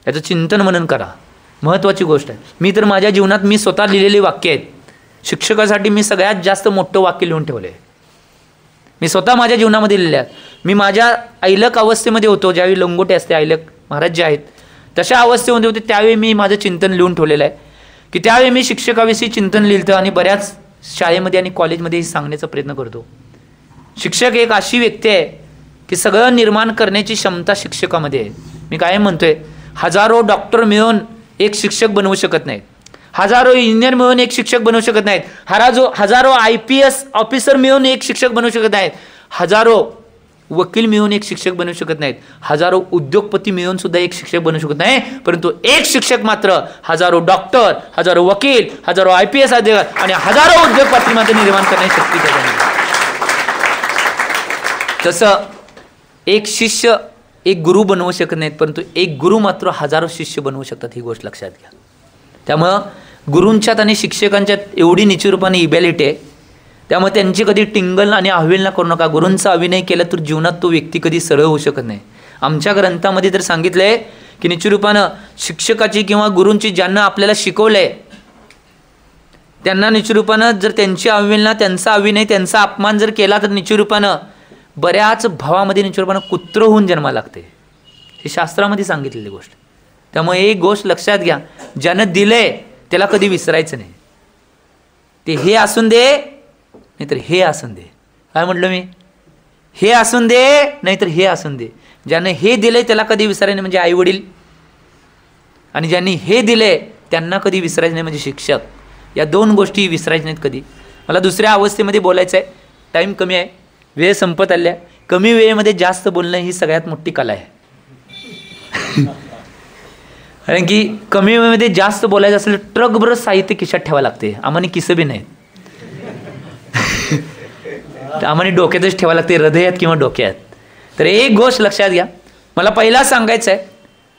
याचं चिंतन मनन करा, महत्त्वाची गोष्ट आहे. मी तर माझ्या जीवनात मी स्वतः लिहिलेली वाक्य आहेत. शिक्षकासाठी मी सगळ्यात जास्त मोठं वाक्य लिहून ठेवलं आहे. मी स्वतः माझ्या जीवनामध्ये लिहिल्या आहेत. मी माझ्या ऐलक अवस्थेमध्ये होतो, ज्यावेळी लंगोटे असते, ऐलक महाराज जे आहेत तशा अवस्थेमध्ये होते, त्यावेळी मी माझं चिंतन लिहून ठेवलेलं आहे की त्यावेळी मी शिक्षकाविषयी चिंतन लिहिलं आणि बऱ्याच शाळेमध्ये आणि कॉलेजमध्ये सांगण्याचा प्रयत्न करतो. शिक्षक एक अशी व्यक्ती आहे की सगळं निर्माण करण्याची क्षमता शिक्षकामध्ये आहे. मी काय म्हणतोय, हजारो डॉक्टर मिळून एक शिक्षक बनवू शकत नाहीत, हजारो इंजिनियर मिळून एक शिक्षक बनवू शकत नाहीत, हजारो IPS ऑफिसर मिळून एक शिक्षक बनवू शकत नाहीत, हजारो वकील मिळून एक शिक्षक बनवू शकत नाहीत, हजारो उद्योगपती मिळून सुद्धा एक शिक्षक बनवू शकत नाही, परंतु एक शिक्षक मात्र हजारो डॉक्टर, हजारो वकील, हजारो IPS अधिकारी आणि हजारो उद्योगपती मात्र निर्माण करण्याची शक्ती त्याच्यामध्ये. तसं एक शिष्य एक गुरु बनवू शकत नाहीत, परंतु एक गुरु मात्र हजारो शिष्य बनवू शकतात. ही गोष्ट लक्षात घ्या. त्यामुळं गुरूंच्यात आणि शिक्षकांच्यात एवढी निश्चितरूपाने इबॅलिटी आहे. त्यामुळे त्यांची कधी टिंगल आणि अवहेलना करू नका. गुरूंचा अभिनय केला तर जीवनात तो व्यक्ती कधी सरळ होऊ शकत नाही. आमच्या ग्रंथामध्ये तर सांगितलं आहे की निश्चितरूपानं शिक्षकाची किंवा गुरूंची ज्यांना आपल्याला शिकवलं आहे त्यांना निश्चितरूपानं जर त्यांची अवहेलना, त्यांचा अभिनय, त्यांचा अपमान जर केला तर निश्चितरूपानं बऱ्याच भावामध्ये निश्चितरूपानं कुत्र होऊन जन्माला लागते. हे शास्त्रामध्ये सांगितलेली गोष्ट. त्यामुळे एक गोष्ट लक्षात घ्या, ज्यानं दिलंय त्याला कधी विसरायचं नाही. ते हे असून दे नाहीतर हे असून दे. काय म्हटलं मी? हे असून दे नाहीतर हे असून दे. ज्यानं हे दिलंय त्याला कधी विसरायचं नाही म्हणजे आई वडील, आणि ज्यांनी हे दिलंय त्यांना कधी विसरायचं नाही म्हणजे शिक्षक. या दोन गोष्टी विसरायच्या नाहीत कधी. मला दुसऱ्या अवस्थेमध्ये बोलायचं आहे, टाईम कमी आहे, वेळ संपत आल्या. कमी वेळेमध्ये जास्त बोलणं ही सगळ्यात मोठी कला आहे. कारण की कमी वेळेमध्ये जास्त बोलायचं असेल तर ट्रकभर साहित्य खिशात ठेवावं लागते. आम्हाला किस्से बी नाहीत, आम्हाला डोक्यातच ठेवावं लागते, हृदयात किंवा डोक्यात. तर एक गोष्ट लक्षात घ्या, मला पहिला सांगायचं आहे,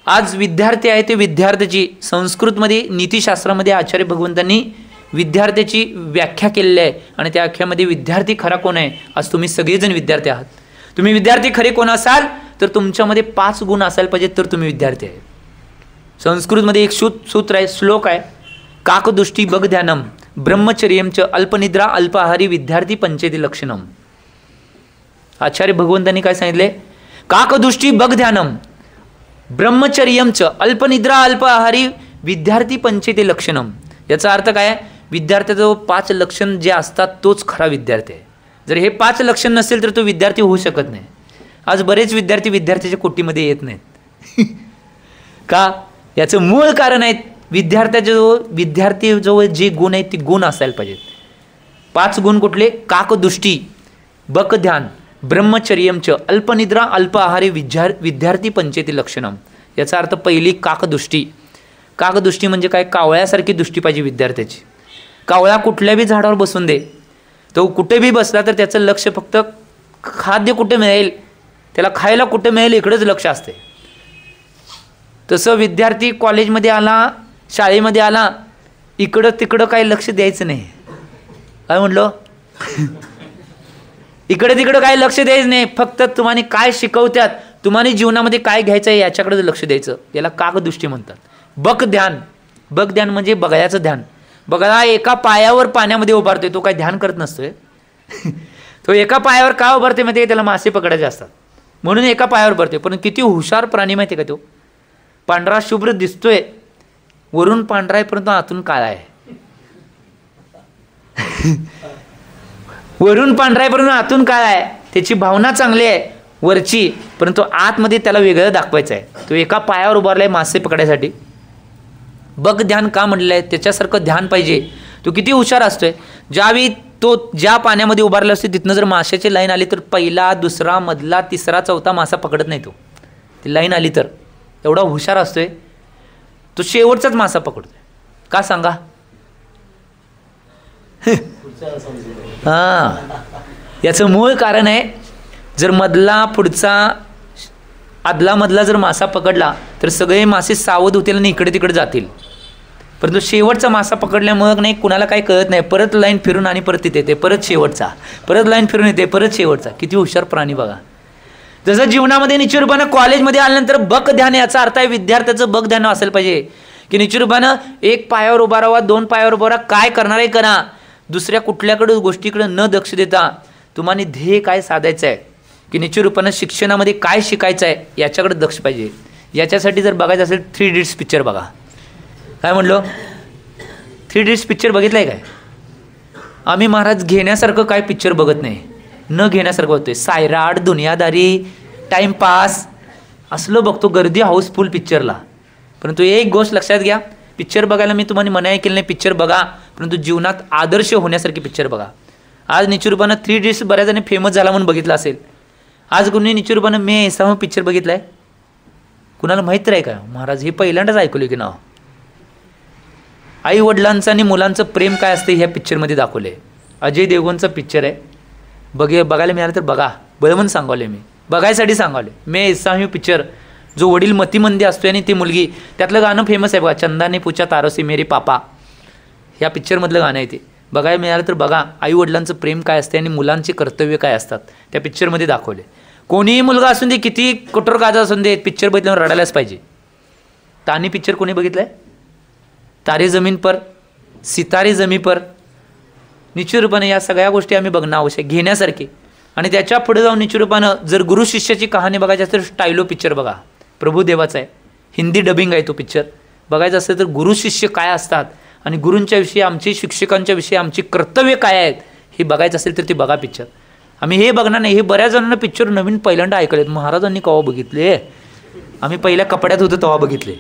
आज विद्यार्थी आहे ते विद्यार्थ्याची संस्कृतमध्ये नीतिशास्त्रामध्ये आचार्य भगवंतांनी विद्यार्थ्याची व्याख्या केलेली आहे आणि त्या व्याख्यामध्ये विद्यार्थी खरा कोण आहे. आज तुम्ही सगळेजण विद्यार्थी आहात. तुम्ही विद्यार्थी खरे कोण असाल तर तुमच्यामध्ये 5 गुण असायला पाहिजेत तर तुम्ही विद्यार्थी आहे. संस्कृतमध्ये एक सूत्र आहे, श्लोक आहे, काकदृष्टी बग ध्यानम ब्रह्मचर्यमच अल्पनिद्रा अल्पाहारी विद्यार्थी पंचेती लक्षणम. आचार्य भगवंतांनी काय सांगितले? काकदृष्टी बग ध्यानम ब्रह्मचर्यमच अल्पनिद्रा अल्पाहारी विद्यार्थी पंचेती लक्षणम. याचा अर्थ काय? विद्यार्थ्याचं 5 लक्षण जे असतात तोच खरा विद्यार्थी आहे. जर हे 5 लक्षण नसेल तर तो विद्यार्थी होऊ शकत नाही. आज बरेच विद्यार्थी विद्यार्थ्याच्या कोटीमध्ये येत नाहीत. का? याचं मूळ कारण आहे विद्यार्थी जे गुण आहेत ते गुण असायला पाहिजेत. 5 गुण कुठले? काकदृष्टी, बक ध्यान, ब्रह्मचर्यमच अल्पनिद्रा अल्पाहारी विद्यार्थी पंचेती लक्षणम. याचा अर्थ पहिली काकदृष्टी. काकदृष्टी म्हणजे काय? कावळ्यासारखी दृष्टी पाहिजे विद्यार्थ्याची. कावळा कुठल्या बी झाडावर बसून दे, तो कुठे बी बसला तर त्याचं लक्ष फक्त खाद्य कुठे मिळेल, त्याला खायला कुठे मिळेल इकडेच लक्ष असते. तसं विद्यार्थी कॉलेजमध्ये आला, शाळेमध्ये आला, इकडं तिकडं काही लक्ष द्यायचं नाही. काय म्हणलो? इकडे तिकडं काही लक्ष द्यायचं नाही. फक्त तुम्हाला काय शिकवतात, तुम्हाला जीवनामध्ये काय घ्यायचं आहे याच्याकडे लक्ष द्यायचं. याला काकदृष्टी म्हणतात. बक ध्यान. बक ध्यान म्हणजे बघायचं ध्यान. बघा, एका पायावर पाण्यामध्ये उभारतोय, तो काय ध्यान करत नसतोय. तो एका पायावर का उभारतोय माहिती आहे? त्याला मासे पकडायचे असतात म्हणून एका पायावर उभारतोय. पण किती हुशार प्राणी माहिती आहे का तो? पांढरा शुभ्र दिसतोय, वरून पांढरा आहे परंतु आतून काळा आहे. वरून पांढरा आहे परंतु आतून काळा आहे. त्याची भावना चांगली आहे वरची, परंतु आतमध्ये त्याला वेगळं दाखवायचं आहे. तो एका पायावर उभारलाय मासे पकडायसाठी. बघ ध्यान का म्हटलं आहे? त्याच्यासारखं ध्यान पाहिजे. तो किती हुशार असतोय. ज्यावेळी तो ज्या पाण्यामध्ये उभारला असतो तिथनं जर माशाची लाईन आली तर पहिला, दुसरा, मधला, तिसरा, चौथा मासा पकडत नाही तो. ती लाईन आली तर एवढा हुशार असतोय तो, शेवटचाच मासा पकडतोय. का सांगा? हां, याचं मूळ कारण आहे, जर मधला, पुढचा, आदला मधला जर मासा पकडला तर सगळे मासे सावध होतील आणि इकडे तिकडे जातील. परंतु शेवटचा मासा पकडल्यामुळे नाही कुणाला काही कळत नाही. परत लाईन फिरून आणि परत तिथे येते, परत शेवटचा, परत लाईन फिरून येते, परत शेवटचा. किती हुशार प्राणी बघा. जसं जीवनामध्ये निचूरपणा कॉलेजमध्ये आल्यानंतर बक ध्यान, याचा अर्थ आहे विद्यार्थ्याचं बक ध्यान असेल पाहिजे की निचूरपणा एक पायावर उभा राहावा, दोन पायावर उभा राहा, काय करणार आहे करा. दुसऱ्या कुठल्याकडे गोष्टीकडे न लक्ष देता तुम्हाला ध्येय काय साधायचं आहे की निचूरपणा शिक्षणामध्ये काय शिकायचं आहे याच्याकडे लक्ष पाहिजे. याच्यासाठी जर बघायचं असेल 3 इडियट्स पिक्चर बघा. काय म्हणलो? 3 इडियट्स पिक्चर बघितलं आहे काय? आम्ही महाराज घेण्यासारखं काय पिक्चर बघत नाही, न घेण्यासारखं बघतोय. सायराट, दुनियादारी, टाईमपास असलं बघतो, गर्दी हाऊसफुल पिक्चरला. परंतु एक गोष्ट लक्षात घ्या, पिक्चर बघायला मी तुम्हाला मनाई केलं नाही, पिक्चर बघा, परंतु जीवनात आदर्श होण्यासारखी पिक्चर बघा. आज निचूरपणा 3 इडियट्स बऱ्याच जणी फेमस झाला म्हणून बघितलं असेल. आज कुणी निचूरपणा मे ऐसा पिक्चर बघितला आहे? कुणाला माहीत आहे का? महाराज हे पहिल्यांदाच ऐकलं की नाव. आई वडिलांचं आणि मुलांचं प्रेम काय असते ह्या पिक्चरमध्ये दाखवलं आहे. अजय देवगणचा पिक्चर आहे. बघायला मिळालं तर बघा, बळमन सांगावले मी, बघायसाठी सांगावले. मे ऐसा पिक्चर, जो वडील मतिमंदी असतोय आणि ती मुलगी, त्यातलं गाणं फेमस आहे बघा, चंदाने पूछा तारोसी मेरे पापा, ह्या पिक्चरमधलं गाणं आहे ते. बघायला मिळालं तर बघा. आई वडिलांचं प्रेम काय असते आणि मुलांची कर्तव्य काय असतात त्या पिक्चरमध्ये दाखवले. कोणीही मुलगा असून दे, किती कठोर काजा असून दे, पिक्चर बघितल्यावर रडायलाच पाहिजे. तानी पिक्चर कोणी बघितलंय? तारे जमीन पर, सितारे जमी पर, निचूरपणे या सगळ्या गोष्टी आम्ही बघणं आवश्यक, घेण्यासारखी. आणि त्याच्या पुढे जाऊन निचूरपणं जर गुरु शिष्याची कहाणी बघायची असेल तर स्टायलो पिक्चर बघा, प्रभुदेवाचा आहे, हिंदी डबिंग आहे तो पिक्चर. बघायचं असेल तर गुरु शिष्य काय असतात आणि गुरूंच्या विषयी, आमची शिक्षकांच्या विषयी आमची कर्तव्य काय आहेत हे बघायचं असेल तर ते बघा पिक्चर. आम्ही हे बघणार नाही. हे बऱ्याच जणांना पिक्चर नवीन पहिल्यांदा ऐकलेत. महाराजांनी केव्हा बघितले? आम्ही पहिल्या कपड्यात होतो तेव्हा बघितले,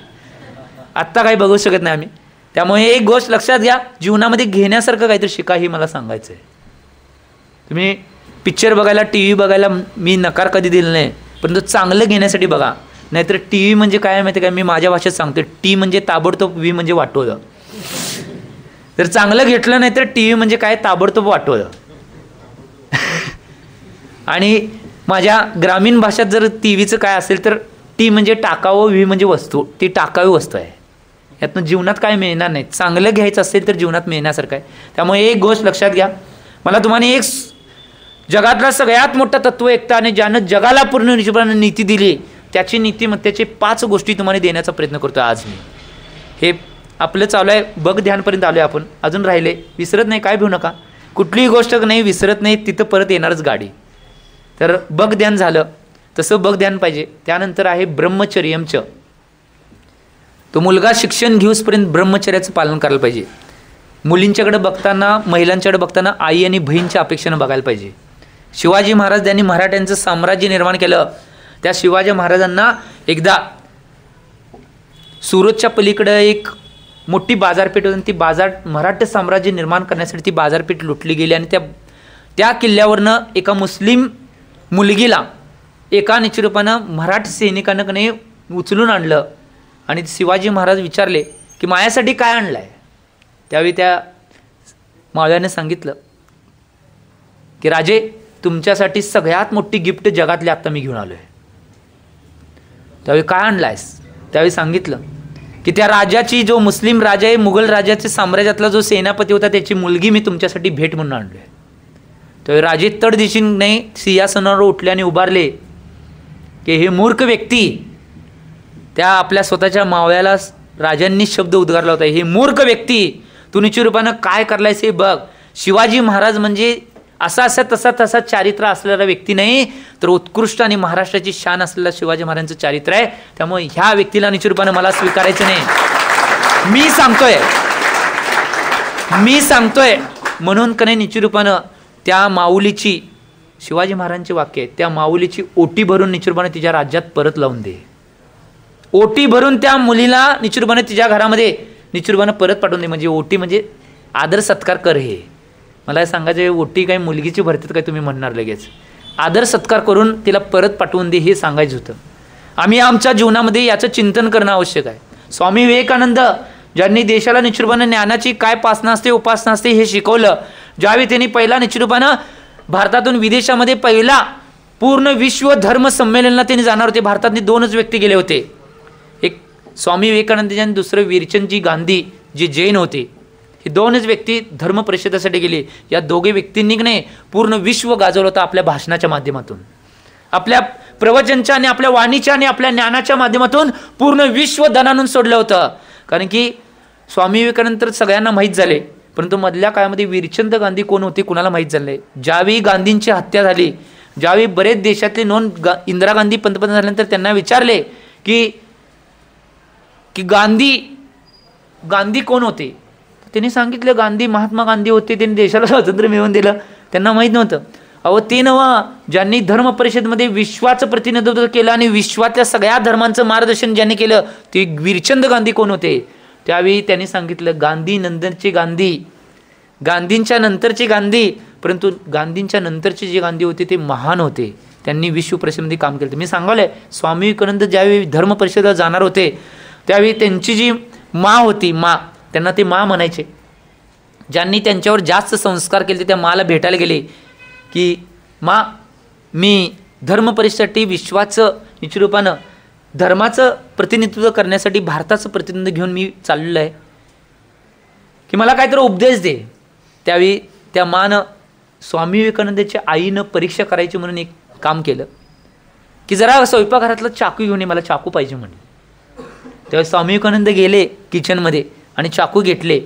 आत्ता काही बघू शकत नाही आम्ही. त्यामुळे एक गोष्ट लक्षात घ्या, जीवनामध्ये घेण्यासारखं काहीतरी शिका, हे मला सांगायचं आहे. तुम्ही पिक्चर बघायला, टी व्ही बघायला मी नकार कधी दिला नाही, परंतु चांगलं घेण्यासाठी बघा. नाहीतर टी व्ही म्हणजे काय माहिती काय, मी माझ्या भाषेत सांगतो, टी म्हणजे ताबडतोब, व्ही म्हणजे वाटोळं. जर चांगलं घेतलं नाही तर टी व्ही म्हणजे काय, ताबडतोब वाटोळं. आणि माझ्या ग्रामीण भाषेत जर टी व्हीचं काय असेल तर टी म्हणजे टाकावं, व्ही म्हणजे वस्तू, ती टाकावी वस्तू आहे. यातनं जीवनात काय मिळणार नाही. चांगलं घ्यायचं असेल तर जीवनात मिळण्यासारखं आहे. त्यामुळे एक गोष्ट लक्षात घ्या, मला तुम्हाला एक जगातला सगळ्यात मोठा तत्व एकता आणि ज्यानं जगाला पूर्ण नीती दिली, त्याची नीतिमत्तेचे 5 गोष्टी तुम्हाला देण्याचा प्रयत्न करतो आज मी. हे आपलं चालू आहे, बघ ध्यानपर्यंत आलो आहे आपण, अजून राहिले, विसरत नाही, काय भिऊ नका. कुठलीही गोष्ट नाही विसरत नाही, तिथं परत येणारच गाडी. तर बघ ध्यान झालं, तसं बघ ध्यान पाहिजे. त्यानंतर आहे ब्रह्मचर्यमचं. तो मुलगा शिक्षण घेऊसपर्यंत ब्रह्मचर्याचं पालन करायला पाहिजे. मुलींच्याकडे बघताना, महिलांच्याकडे बघताना आई आणि बहीणच्या अपेक्षेनं बघायला पाहिजे. शिवाजी महाराज यांनी मराठ्यांचं साम्राज्य निर्माण केलं. त्या शिवाजी महाराजांना एकदा सुरतच्या पलीकडे एक मोठी बाजारपेठ होती. ती मराठा साम्राज्य निर्माण करण्यासाठी ती बाजारपेठ लुटली गेली आणि त्या किल्ल्यावरनं एका मुस्लिम मुलगीला एका निचरूपानं मराठा सैनिकांकडे उचलून आणलं आणि शिवाजी महाराज विचारले की माझ्यासाठी काय आणलं आहे. त्यावेळी त्या मावळ्याने सांगितलं की राजे, तुमच्यासाठी सगळ्यात मोठी गिफ्ट जगातली आत्ता मी घेऊन आलो आहे. त्यावेळी काय आणलायस? त्यावेळी सांगितलं की त्या राजाची, जो मुस्लिम राजा आहे, मुघल राजाच्या साम्राज्यातला जो सेनापती होता, त्याची मुलगी मी तुमच्यासाठी भेट म्हणून आणली आहे. त्यावेळी राजे तडदिशीने सिंहासनावर उठले आणि उभारले की हे मूर्ख व्यक्ती, त्या आपल्या स्वतःच्या मावळ्याला राजांनी शब्द उद्गारला होता, हे मूर्ख व्यक्ती, तू निश्चित रूपानं काय करलायस हे बघ. शिवाजी महाराज म्हणजे असा तसा चारित्र्य असलेला व्यक्ती नाही, तर उत्कृष्ट आणि महाराष्ट्राची शान असलेला शिवाजी महाराजांचं चारित्र्य आहे. त्यामुळे ह्या व्यक्तीला निश्चित रूपानं मला स्वीकारायचं नाही. मी सांगतोय म्हणून कने निश्चित रूपानं त्या माऊलीची, शिवाजी महाराजांचे वाक्य आहे, त्या माऊलीची ओटी भरून निश्चित रूपानं तिच्या राज्यात परत लावून दे. ओटी भरून त्या मुलीला निश्चित रूपानं तिच्या घरामध्ये निश्चित रूपानं परत पाठवून दे. म्हणजे ओटी म्हणजे आदर सत्कार कर. हे मला सांगायचं, ओटी काय मुलगीची भरतात काय तुम्ही म्हणणार लगेच. आदर सत्कार करून तिला परत पाठवून दे हे सांगायचं होतं. आम्ही आमच्या जीवनामध्ये याचं चिंतन करणं आवश्यक आहे. स्वामी विवेकानंद ज्यांनी देशाला निश्चित रूपानं ज्ञानाची काय पासना असते, उपासना असते हे शिकवलं. ज्यावेळी त्यांनी पहिला निश्चित रूपानं भारतातून विदेशामध्ये पहिला पूर्ण विश्व धर्म संमेलनाला त्यांनी जाणार होते. भारतातले 2च व्यक्ती गेले होते, एक स्वामी विवेकानंद आणि दुसरं वीरचंदजी गांधी जे जैन होते. हे 2च व्यक्ती धर्म परिषदेसाठी गेले. या दोघे व्यक्तींनी नाही पूर्ण विश्व गाजवलं होतं आपल्या भाषणाच्या माध्यमातून, आपल्या प्रवचनच्या आणि आपल्या वाणीच्या आणि आपल्या ज्ञानाच्या माध्यमातून पूर्ण विश्व धनानून सोडलं होतं. कारण की स्वामी विवेकानंद तर सगळ्यांना माहीत झाले, परंतु मधल्या काळामध्ये वीरचंद गांधी कोण होते कुणाला माहीत झाले. ज्यावेळी गांधींची हत्या झाली, ज्यावेळी बरेच देशातले इंदिरा गांधी पंतप्रधान झाल्यानंतर त्यांना विचारले की गांधी कोण होते, त्यांनी सांगितलं गांधी महात्मा गांधी होते, त्यांनी देशाला स्वातंत्र्य मिळवून दिलं. त्यांना माहीत नव्हतं. अहो ते नव्हा, ज्यांनी धर्म परिषदेमध्ये विश्वाचं प्रतिनिधित्व केलं आणि विश्वातल्या सगळ्या धर्मांचं मार्गदर्शन ज्यांनी केलं ते वीरचंद गांधी कोण होते. त्यावेळी त्यांनी सांगितलं गांधी नंतरचे गांधी, गांधींच्या नंतरचे गांधी, परंतु गांधींच्या नंतरचे जे गांधी होते ते महान होते, त्यांनी विश्व परिषदेमध्ये काम केलं. मी सांगायला स्वामी विवेकानंद ज्यावेळी धर्म परिषदेला जाणार होते त्यावेळी त्यांची जी होती, त्यांना ते म्हणायचे. ज्यांनी त्यांच्यावर जास्त संस्कार केले त्या माला भेटायला गेले की मी धर्म परिषदेसाठी विश्वाचं निश्चित रूपानं धर्माचं प्रतिनिधित्व करण्यासाठी भारताचं प्रतिनिधित्व घेऊन मी चाललेलो आहे की मला काहीतरी उपदेश दे. त्यावेळी त्या स्वामी विवेकानंदाच्या आईनं परीक्षा करायची म्हणून एक काम केलं की जरा स्वयंपाकघरातलं चाकू घेऊन ये, मला चाकू पाहिजे म्हणे. तेव्हा स्वामी विवेकानंद गेले किचनमध्ये आणि चाकू घेतले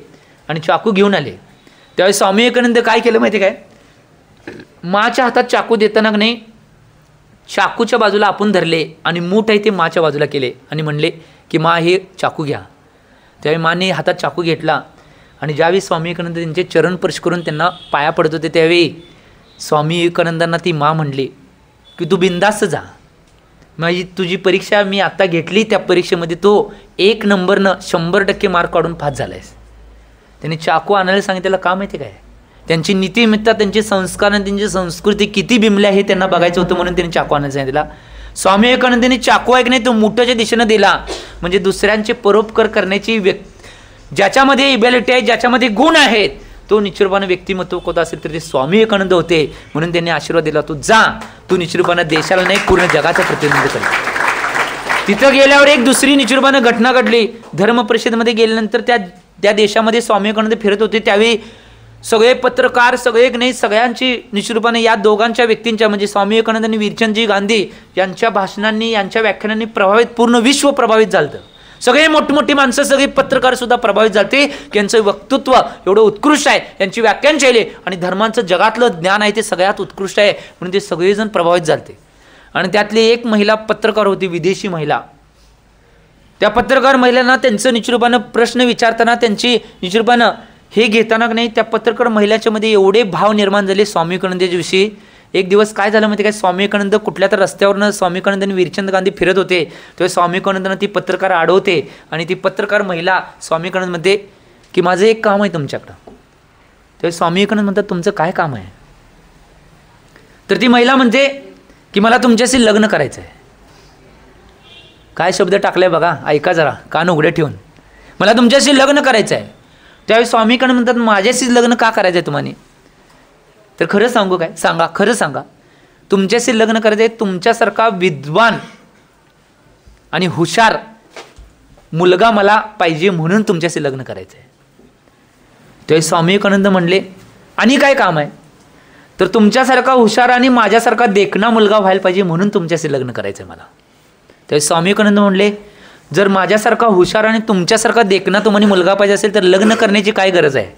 आणि चाकू घेऊन आले. त्यावेळी स्वामी विवेकानंद काय केलं माहिती काय, माच्या हातात चाकू देताना नाही चाकूच्या बाजूला आपण धरले आणि मूठ आहे ते माच्या बाजूला केले आणि म्हणले की हे चाकू घ्या. त्यावेळी माने हातात चाकू घेतला आणि ज्यावेळी स्वामी विवेकानंद त्यांचे चरण स्पर्श करून त्यांना पाया पडत होते त्यावेळी स्वामी विवेकानंदांना ती म्हणली की तू बिंदास्त जा, माझी तुझी परीक्षा मी आत्ता घेतली, त्या परीक्षेमध्ये तो 1 नंबरनं 100% मार्क काढून पास झालायस. त्यांनी चाकू आणायला सांगितलेलं का माहिती काय, त्यांची नीतिमत्ता, त्यांचे संस्कार आणि त्यांची संस्कृती किती बिमल्या हे त्यांना बघायचं होतं म्हणून त्यांनी चाकू आणायला सांगितलं. स्वामी विवेकानंदांनी चाकू आहे की नाही तो मुठाच्या दिशेनं दिला, म्हणजे दुसऱ्यांचे परोपकार करण्याची ज्याच्यामध्ये इबॅलिटी आहे, ज्याच्यामध्ये गुण आहेत, तो निश्चितपणे व्यक्तिमत्व होत असेल तर ते स्वामी विवेकानंद होते. म्हणून त्यांनी आशीर्वाद दिला, तू जा, तू निश्चितपणे देशाला नाही पूर्ण जगाचं प्रतिनिधित्व कर. तिथं गेल्यावर एक दुसरी निश्चितपणे घटना घडली. धर्म परिषदेमध्ये गेल्यानंतर त्या देशामध्ये स्वामी विवेकानंद फिरत होते. त्यावेळी सगळे पत्रकार सगळ्यांची निश्चितपणे या दोघांच्या व्यक्तींच्या म्हणजे स्वामी विवेकानंद आणि वीरचंदजी गांधी यांच्या भाषणांनी, यांच्या व्याख्यानांनी पूर्ण विश्व प्रभावित झालं. सगळे मोठमोठी माणसं, सगळे पत्रकार सुद्धा प्रभावित झाले की यांचं वक्तृत्व एवढं उत्कृष्ट आहे, यांची व्याख्यान शैली आणि धर्मांचं जगातलं ज्ञान आहे ते सगळ्यात उत्कृष्ट आहे म्हणून ते सगळेजण प्रभावित झाले. आणि त्यातली एक महिला पत्रकार होती, विदेशी महिला. त्या पत्रकार महिलांना त्यांचं निश्चितपणे प्रश्न विचारताना, त्यांची निश्चितपणे हे घेताना नाही त्या पत्रकार महिलाच्या मध्ये एवढे भाव निर्माण झाले स्वामी विवेकानंदाच्या विषयी. एक दिवस काय झालं माहिती काय, स्वामी विवेकानंद कुठल्या तर रस्त्यावरनं स्वामी विवेकानंद आणि वीरचंद गांधी फिरत होते. तेव्हा स्वामी विवेकानंदांना ती पत्रकार अडवते आणि ती पत्रकार महिला स्वामी विवेकानंद म्हणते की माझं एक काम आहे तुमच्याकडं. तेव्हा स्वामी विवेकानंद म्हणतात तुमचं काय काम आहे. तर ती महिला म्हणते की मला तुमच्याशी लग्न करायचं आहे. काय शब्द टाकलाय बघा, ऐका जरा कान उघडे ठेवून, मला तुमच्याशी लग्न करायचं आहे. त्यावेळी स्वामी विवेकानंद म्हणतात माझ्याशीच लग्न का करायचं आहे तुम्हाला. तर खरं सांगू काय, सांगा, खरं सांगा, तुमच्याशी लग्न करायचं आहे तुमच्यासारखा विद्वान आणि हुशार मुलगा मला पाहिजे म्हणून तुमच्याशी लग्न करायचं आहे. ते स्वामी विवेकानंद म्हणले आणि काय काम आहे, तर तुमच्यासारखा हुशार आणि माझ्यासारखा देखणा मुलगा व्हायला पाहिजे म्हणून तुमच्याशी लग्न करायचं आहे मला. ते स्वामी विवेकानंद म्हणले जर माझ्यासारखा हुशार आणि तुमच्यासारखा देखणा तुम्हाला मुलगा पाहिजे असेल तर लग्न करण्याची काय गरज आहे,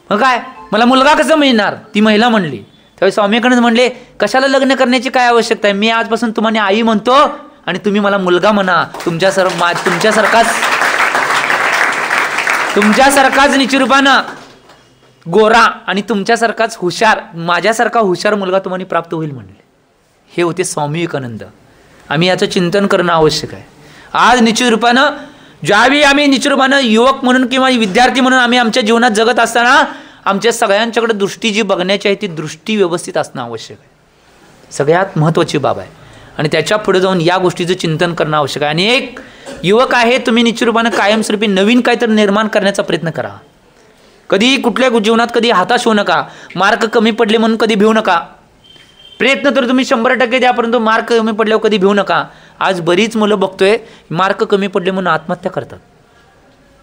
मग काय मला मुलगा कसं मिळणार, ती महिला म्हणली. त्यावेळी स्वामी विवेकानंद म्हणले कशाला लग्न करण्याची काय आवश्यकता आहे, मी आजपासून तुम्हाला आई म्हणतो आणि तुम्ही मला मुलगा म्हणा. तुमच्यासारखाच निचरूपानं गोरा आणि तुमच्यासारखाच हुशार, माझ्यासारखा हुशार मुलगा तुम्हाला प्राप्त होईल म्हणले. हे होते स्वामी विवेकानंद. आम्ही याचं चिंतन करणं आवश्यक आहे. आज निश्चितरूपानं ज्यावेळी आम्ही निश्चितरूपानं युवक म्हणून किंवा विद्यार्थी म्हणून आम्ही आमच्या जीवनात जगत असताना आमच्या सगळ्यांच्याकडे दृष्टी जी बघण्याची आहे ती दृष्टी व्यवस्थित असणं आवश्यक आहे. सगळ्यात महत्त्वाची बाब आहे आणि त्याच्या पुढे जाऊन या गोष्टीचं चिंतन करणं आवश्यक आहे. आणि एक युवक आहे, तुम्ही निश्चितरूपानं कायमस्वरूपी नवीन काहीतरी निर्माण करण्याचा प्रयत्न करा. कधी कुठल्या जीवनात कधी हताश होऊ नका. मार्क कमी पडले म्हणून कधी भिवू नका. प्रयत्न तर तुम्ही 100% द्या, परंतु मार्क कमी पडल्यावर कधी भिवू नका. आज बरीच मुलं बघतोय मार्क कमी पडले म्हणून आत्महत्या करतात.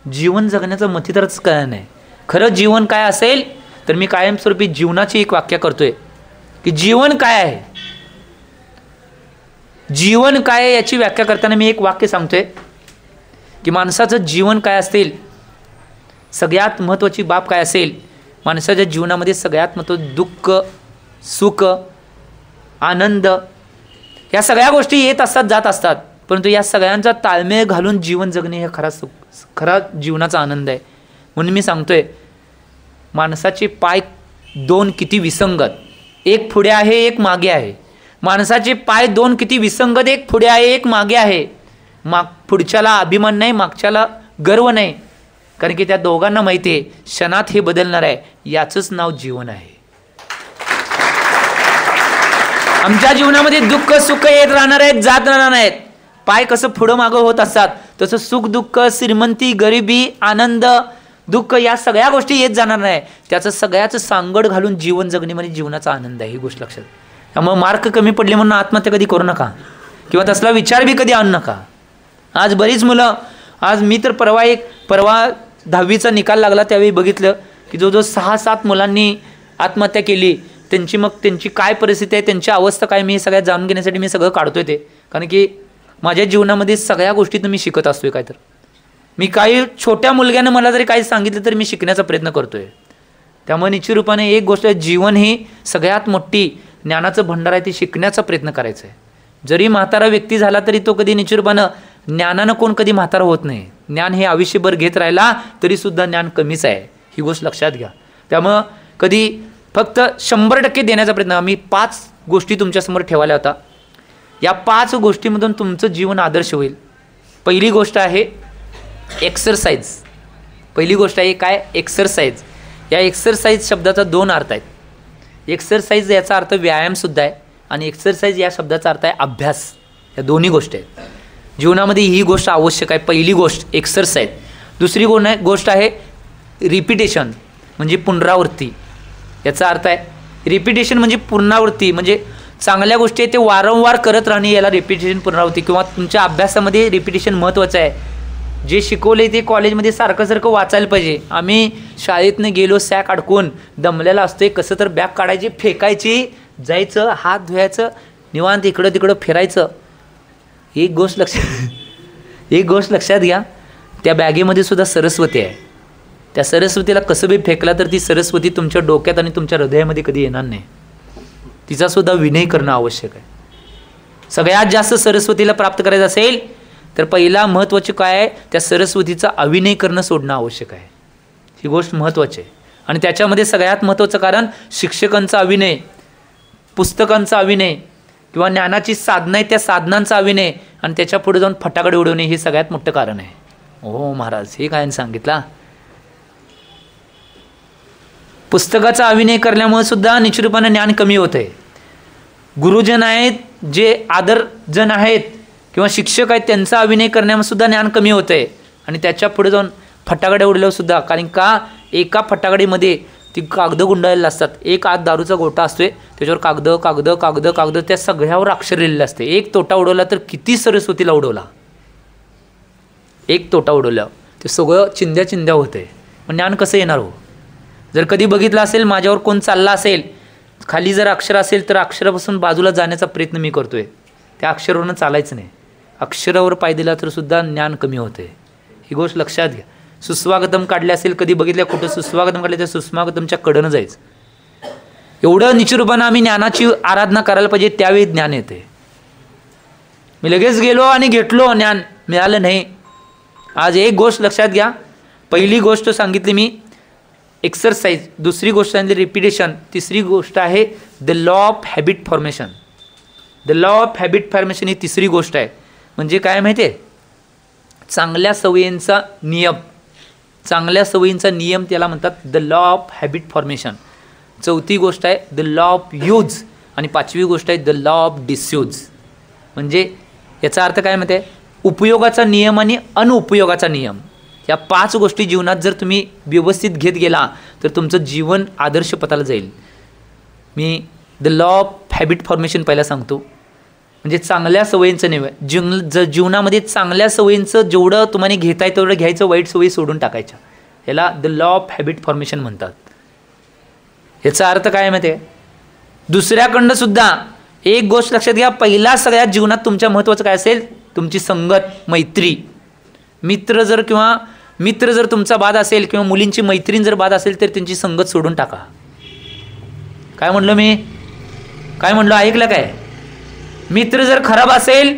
जीवन जगण्याचं मथितरच काय नाही. खरं जीवन काय असेल तर मी कायमस्वरूपी जीवनाची एक व्याख्या करतोय की जीवन काय आहे, जीवन काय आहे याची व्याख्या करताना मी एक वाक्य सांगतोय की माणसाचं जीवन काय असेल, सगळ्यात महत्त्वाची बाब काय असेल, माणसाच्या जीवनामध्ये सगळ्यात महत्त्वाचं दुःख, सुख, आनंद या सगळ्या गोष्टी येत असतात, जात असतात, परंतु या सगळ्यांचा ताळमेळ घालून जीवन जगणे हे खरा जीवनाचा आनंद आहे. म्हणून मी सांगतोय माणसाचे पाय दोन किती विसंगत, एक पुढे आहे एक मागे आहे. माणसाचे पाय दोन किती विसंगत, एक पुढे आहे एक मागे आहे. पुढच्याला अभिमान नाही, मागच्याला गर्व नाही, कारण की त्या दोघांना माहिती आहे क्षणात हे बदलणार आहे. याचंच नाव जीवन आहे. आमच्या जीवनामध्ये दुःख सुख येत राहणार आहेत, जात राहणार आहेत. पाय कसं पुढं मागं होत असतात तसं सुख दुःख, श्रीमंती गरिबी, आनंद दुःख या सगळ्या गोष्टी येत जाणार नाही. त्याचं सगळ्याचं सांगड घालून जीवन जगणे म्हणजे जीवनाचा आनंद आहे. ही गोष्ट लक्षात. त्यामुळे मार्क कमी पडले म्हणून आत्महत्या कधी करू नका किंवा तसला विचार बी कधी आणू नका. आज बरीच मुलं, आज मी तर परवा 10वीचा निकाल लागला त्यावेळी बघितलं की जो 6-7 मुलांनी आत्महत्या केली. त्यांची काय परिस्थिती आहे, त्यांची अवस्था काय, मी हे सगळ्यात जाणून घेण्यासाठी मी सगळं काढतोय ते. कारण की माझ्या जीवनामध्ये सगळ्या गोष्टीतून मी शिकत असतोय काय तर. मी काही छोट्या मुलग्यानं मला जरी काही सांगितलं तरी मी शिकण्याचा प्रयत्न करतोय. त्यामुळे निश्चित रूपाने एक गोष्ट, जीवन ही सगळ्यात मोठी ज्ञानाचं भंडार आहे, ती शिकण्याचा प्रयत्न करायचा आहे. जरी म्हातारा व्यक्ती झाला तरी तो कधी निश्चित रूपानं ज्ञानानं कोण कधी म्हातारा होत नाही. ज्ञान हे आयुष्यभर घेत राहिला तरी सुद्धा ज्ञान कमीच आहे. ही गोष्ट लक्षात घ्या. त्यामुळं कधी फक्त 100% देण्याचा प्रयत्न. आम्ही 5 गोष्टी तुमच्यासमोर ठेवल्या होता. या 5 गोष्टीमधून तुमचं जीवन आदर्श होईल. पहिली गोष्ट आहे एक्सरसाइज. पहिली गोष्ट आहे काय, एक्सरसाइज. या एक्सरसाइज शब्दाचा 2 अर्थ आहेत. एक्सरसाइज याचा अर्थ व्यायामसुद्धा आहे आणि एक्सरसाइज या शब्दाचा अर्थ आहे अभ्यास. या दोन्ही गोष्टी आहेत. जीवनामध्ये ही गोष्ट आवश्यक आहे. पहिली गोष्ट एक्सरसाइज. दुसरी गोष्ट आहे रिपिटेशन म्हणजे पुनरावृत्ती. याचा अर्थ आहे रिपिटेशन म्हणजे पुनरावृत्ती, म्हणजे चांगल्या गोष्टी ते वारंवार करत राहणे, याला रिपिटेशन पुनरावृत्ती. किंवा तुमच्या अभ्यासामध्ये रिपिटेशन महत्त्वाचं आहे. जे शिकवले ते कॉलेजमध्ये सारखं वाचायला पाहिजे. आम्ही शाळेतनं गेलो सॅक अडकून दमलेला असतोय, कसं तर बॅग काढायची, फेकायची, जायचं, हात धुवायचं, निवांत इकडं तिकडं फिरायचं. एक गोष्ट लक्षात घ्या, त्या बॅगेमध्ये सुद्धा सरस्वती आहे. त्या सरस्वतीला कसं बी फेकला तर ती सरस्वती तुमच्या डोक्यात आणि तुमच्या हृदयामध्ये कधी येणार नाही. तिचा सुद्धा विनय करणं आवश्यक आहे. सगळ्यात जास्त सरस्वतीला प्राप्त करायचं असेल तर पहिला महत्त्वाचं काय आहे, त्या सरस्वतीचा अविनय करणं सोडणं आवश्यक आहे. ही गोष्ट महत्त्वाची आहे. आणि त्याच्यामध्ये सगळ्यात महत्त्वाचं कारण शिक्षकांचा अविनय, पुस्तकांचा अविनय किंवा ज्ञानाची साधना आहे त्या साधनांचा अविनय आणि त्याच्या पुढे जाऊन फटाकडे उडवणे हे सगळ्यात मोठं कारण आहे. हो महाराज, हे काय सांगितलं. पुस्तकाचा अविनय करण्यामुळे सुद्धा निश्चितपणे ज्ञान कमी होतं आहे. गुरुजन आहेत, जे आदरजन आहेत किंवा शिक्षक आहेत, त्यांचा अविनय करण्यामुळे सुद्धा ज्ञान कमी होतं आहे. आणि त्याच्या पुढे जाऊन फटाकडे उडल्यावर सुद्धा, कारण का एका फटाकडीमध्ये ती कागद गुंडाळलेली असतात. एक आत दारूचा गोटा असतोय, त्याच्यावर कागद कागद कागद कागद, त्या सगळ्यावर अक्षर लिहिलेलं असते. एक तोटा उडवला तर किती सरस्वतीला उडवला, एक तोटा उडवल्यावर ते सगळं चिंध्या चिंध्या होते. पण ज्ञान कसं येणार हो? जर कधी बघितलं असेल माझ्यावर कोण चालला असेल, खाली जर अक्षर असेल तर अक्षरापासून बाजूला जाण्याचा प्रयत्न मी करतोय, त्या अक्षरावरनं चालायचं नाही. अक्षरावर पाय दिला तर सुद्धा ज्ञान कमी होते. ही गोष्ट लक्षात घ्या. सुस्वागतम काढले असेल, कधी बघितल्या कुठं सुस्वागतम काढले, त्या सुस्वागतमच्या कडनं जायचं. एवढं निचरूपानं आम्ही ज्ञानाची आराधना करायला पाहिजे, त्यावेळी ज्ञान येते. मी लगेच गेलो आणि घेतलो, ज्ञान मिळालं नाही. आज एक गोष्ट लक्षात घ्या. पहिली गोष्ट सांगितली मी एक्सरसाइज, दुसरी गोष्ट सांगितली रिपिटेशन, तिसरी गोष्ट आहे the law of habit formation. The law of habit formation ही तिसरी गोष्ट आहे. म्हणजे काय माहिती आहे? चांगल्या सवयींचा नियम. चांगल्या सवयींचा नियम त्याला म्हणतात the law of habit formation. चौथी गोष्ट आहे द लॉ ऑफ यूज, आणि पाचवी गोष्ट आहे द लॉ ऑफ डिसयूज. म्हणजे याचा अर्थ काय माहिती आहे? उपयोगाचा नियम आणि अनुपयोगाचा नियम. या 5 गोष्टी जीवनात जर तुम्ही व्यवस्थित घेत गेला तर तुमचं जीवन आदर्श पथाला जाईल. Me the law of habit formation पहिला सांगतो. म्हणजे चांगल्या सवयींचं नियम. जीवनामध्ये चांगल्या सवयींचं जेवढं तुम्हाला घेता येतं तेवढं घ्यायचं, वाईट सवयी सोडून टाकायच्या. याला the law of habit formation म्हणतात. याचा अर्थ काय माहिती आहे? दुसऱ्याकडनं सुद्धा एक गोष्ट लक्षात घ्या. पहिला सगळ्यात जीवनात तुमच्या महत्त्वाचं काय असेल? तुमची संगत, मैत्री. मित्र जर तुमचा बाद असेल किंवा मुलींची मैत्रीण जर बाद असेल तर त्यांची संगत सोडून टाका. काय म्हणलं मी? काय म्हणलं? ऐकलं काय? मित्र जर खराब असेल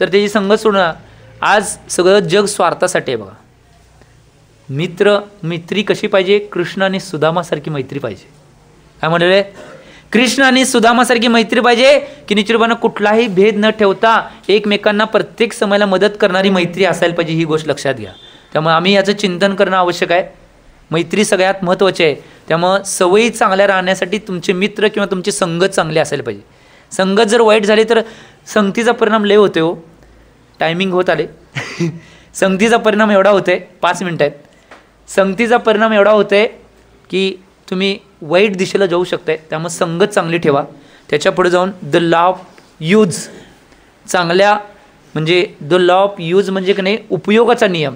तर त्याची संगत सोडून. आज सगळं जग स्वार्थासाठी आहे बघा. मैत्री कशी पाहिजे? कृष्ण आणि सुदामासारखी मैत्री पाहिजे. काय म्हणले? कृष्ण आणि सुदामासारखी मैत्री पाहिजे की निश्चितपणे कुठलाही भेद न ठेवता एकमेकांना प्रत्येक समयाला मदत करणारी मैत्री असायला पाहिजे. ही गोष्ट लक्षात घ्या. त्यामुळे आम्ही याचं चिंतन करणं आवश्यक आहे. मैत्री सगळ्यात महत्त्वाची आहे. त्यामुळं सवयी चांगल्या राहण्यासाठी तुमचे मित्र किंवा तुमची संगत चांगली असायला पाहिजे. संगत जर वाईट झाली तर संगतीचा परिणाम लय होते हो. टायमिंग होत आले. संगतीचा परिणाम एवढा होतोय, 5 मिनिटं आहेत. संगतीचा परिणाम एवढा होतोय की तुम्ही वाईट दिशेला जाऊ शकताय. त्यामुळे संगत चांगली ठेवा. त्याच्या पुढे जाऊन द लॉ ऑफ यूज. चांगल्या म्हणजे द लॉ ऑफ यूज म्हणजे की नाही, उपयोगाचा नियम.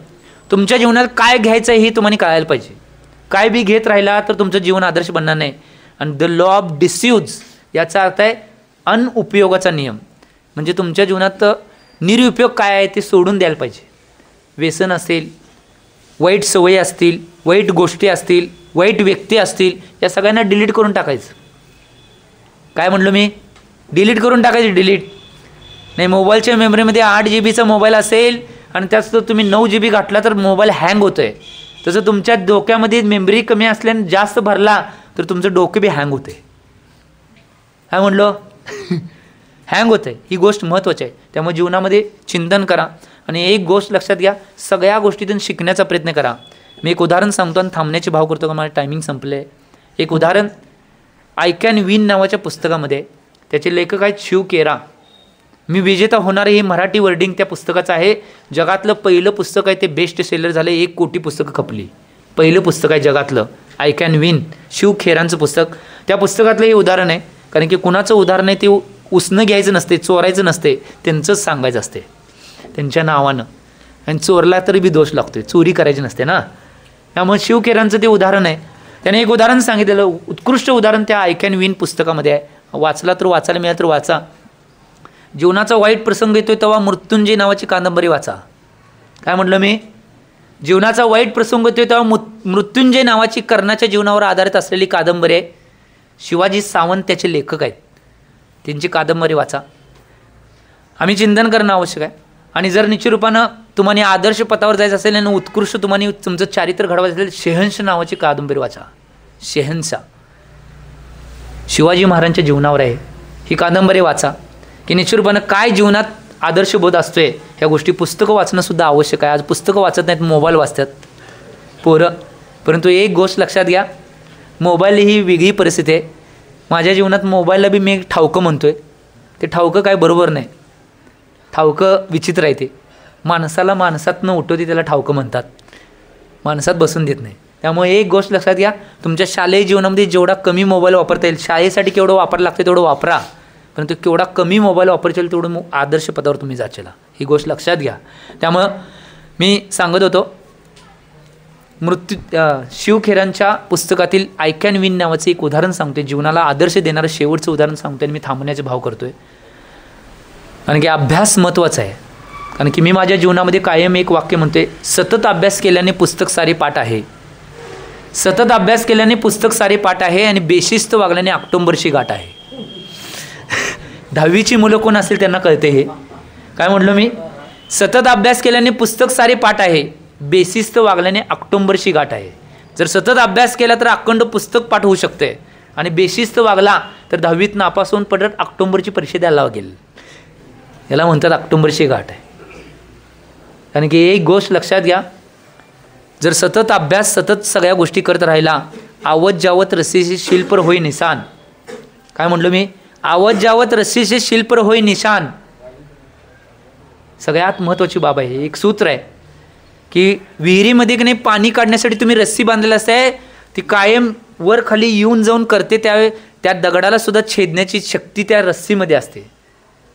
तुमच्या जीवनात काय घ्यायचं आहे हे तुम्हाला कळायला पाहिजे. काय बी घेत राहिला तर तुमचं जीवन आदर्श बनणार नाही. आणि द लॉ ऑफ डिसयूज याचा अर्थ आहे अनुपयोगाचा नियम. म्हणजे तुमच्या जीवनात निरुपयोग काय आहे ते सोडून द्यायला पाहिजे. व्यसन असेल, वाईट सवयी असतील, वाईट गोष्टी असतील, वाईट व्यक्ती असतील, या सगळ्यांना डिलीट करून टाकायचं. काय म्हणलो मी? डिलीट करून टाकायचं. डिलीट नाही. मोबाईलच्या मेमरीमध्ये 8 GB मोबाईल असेल आणि त्यात तुम्ही 9 GB घातला तर मोबाईल हँग होतो आहे. तसं तुमच्या डोक्यामध्ये मेमरी कमी असल्याने जास्त भरला तर तुमचं डोकं बी हँग होतं आहे. काय म्हणलो? हँग होतं आहे. ही गोष्ट महत्त्वाची आहे. त्यामुळे जीवनामध्ये चिंतन करा. आणि एक गोष्ट लक्षात घ्या, सगळ्या गोष्टीतून शिकण्याचा प्रयत्न करा. मी एक उदाहरण सांगतो आणि थांबण्याचे भाव करतो, का मला टायमिंग संपले. एक उदाहरण आय कॅन विन नावाच्या पुस्तकामध्ये, त्याचे लेखक आहेत शिव केरा. मी विजेता होणार हे मराठी वर्डिंग त्या पुस्तकाचं आहे. जगातलं पहिलं पुस्तक आहे ते, बेस्ट सेलर झालं. 1 कोटी पुस्तकं खपली. पहिलं पुस्तक आहे जगातलं, आय कॅन विन, शिव खेरांचं पुस्तक. त्या पुस्तकातलं हे उदाहरण आहे. कारण की कुणाचं उदाहरण आहे ते उसनं घ्यायचं नसते, चोरायचं नसते, त्यांचंच सांगायचं असते त्यांच्या नावानं. आणि चोरला तरी बी दोष लागतोय, चोरी करायची नसते ना. त्यामुळे शिव खेरांचं ते उदाहरण आहे. त्याने एक उदाहरण सांगितलेलं, उत्कृष्ट उदाहरण त्या आय कॅन विन पुस्तकामध्ये आहे. वाचला तर वाचायला मिळालं तर वाचा. जीवनाचा वाईट प्रसंग येतोय तेव्हा मृत्युंजय नावाची कादंबरी वाचा. काय म्हटलं मी? जीवनाचा वाईट प्रसंग येतोय तेव्हा मृत्युंजय नावाची कर्णाच्या जीवनावर आधारित असलेली कादंबरी आहे. शिवाजी सावंत त्याचे लेखक आहेत. त्यांची कादंबरी वाचा. आम्ही चिंतन करणं आवश्यक आहे. आणि जर निश्चितरूपानं तुम्हाला आदर्श पथावर जायचं असेल आणि उत्कृष्ट तुम्हाला तुमचं चारित्र्य घडवायचं असेल, शहंशाह नावाची कादंबरी वाचा. शहंशाह शिवाजी महाराजांच्या जीवनावर आहे. ही कादंबरी वाचा की निश्चितरूपानं काय जीवनात आदर्शबोध असतोय ह्या गोष्टी. पुस्तकं वाचणं सुद्धा आवश्यक आहे. आज पुस्तकं वाचत नाहीत, मोबाईल वाचतात पोरं. परंतु एक गोष्ट लक्षात घ्या, मोबाईल ही वेगळी परिस्थिती आहे. माझ्या जीवनात मोबाईलला बी मी एक ठावकं म्हणतोय. ते ठावकं काय बरोबर नाही. ठावकं विचित्र आहे. ते माणसाला माणसात न उठवते त्याला ठावकं म्हणतात. माणसात बसून देत नाही. त्यामुळे एक गोष्ट लक्षात घ्या, तुमच्या शालेय जीवनामध्ये जेवढा कमी मोबाईल वापरता येईल, शाळेसाठी केवढं वापर लागते तेवढं वापरा, परंतु केवढा कमी मोबाईल वापरता तेवढं आदर्श पदावर तुम्ही जाचेला, ही गोष्ट लक्षात घ्या. त्यामुळं मी सांगत होतो, शिव खेरांच्या पुस्तकातील आय कॅन विन नावाचं एक उदाहरण सांगतोय, जीवनाला आदर्श देणारं शेवटचं उदाहरण सांगतोय आणि मी थांबण्याचे भाव करतोय. कारण की अभ्यास महत्त्वाचा आहे. कारण की मी माझ्या जीवनामध्ये कायम एक वाक्य म्हणतोय, सतत अभ्यास केल्याने पुस्तक सारे पाठ आहे. सतत अभ्यास केल्याने पुस्तक सारे पाठ आहे आणि बेशिस्त वागल्याने ऑक्टोबरची गाठ आहे. 10वीची मुलं कोण असेल त्यांना कळते हे काय म्हटलं मी. सतत अभ्यास केल्याने पुस्तक सारे पाठ आहे, बेशिस्त वागल्याने ऑक्टोबरची गाठ आहे. जर सतत अभ्यास केला तर अखंड पुस्तक पाठ होऊ शकते आणि बेशिस्त वागला तर 10वीत नापास होऊन परत ऑक्टोबरची परीक्षा द्यायला लागेल. याला म्हणतात ऑक्टोबरची गाठ आहे. कारण की एक गोष्ट लक्षात घ्या, जर सतत अभ्यास सतत सगळ्या गोष्टी करत राहिला, आवत जावत रस्सीचे शिल्पर होई निशान. काय म्हटलं मी, आवत जावत रस्सीचे शिल्पर होई निशान. सगळ्यात महत्त्वाची बाब आहे. एक सूत्र आहे की विहिरीमध्ये की नाही पाणी काढण्यासाठी तुम्ही रस्सी बांधलेलं असते, ती कायम वर खाली येऊन जाऊन करते, त्यावेळी त्या दगडाला सुद्धा छेदण्याची शक्ती त्या रस्सीमध्ये असते.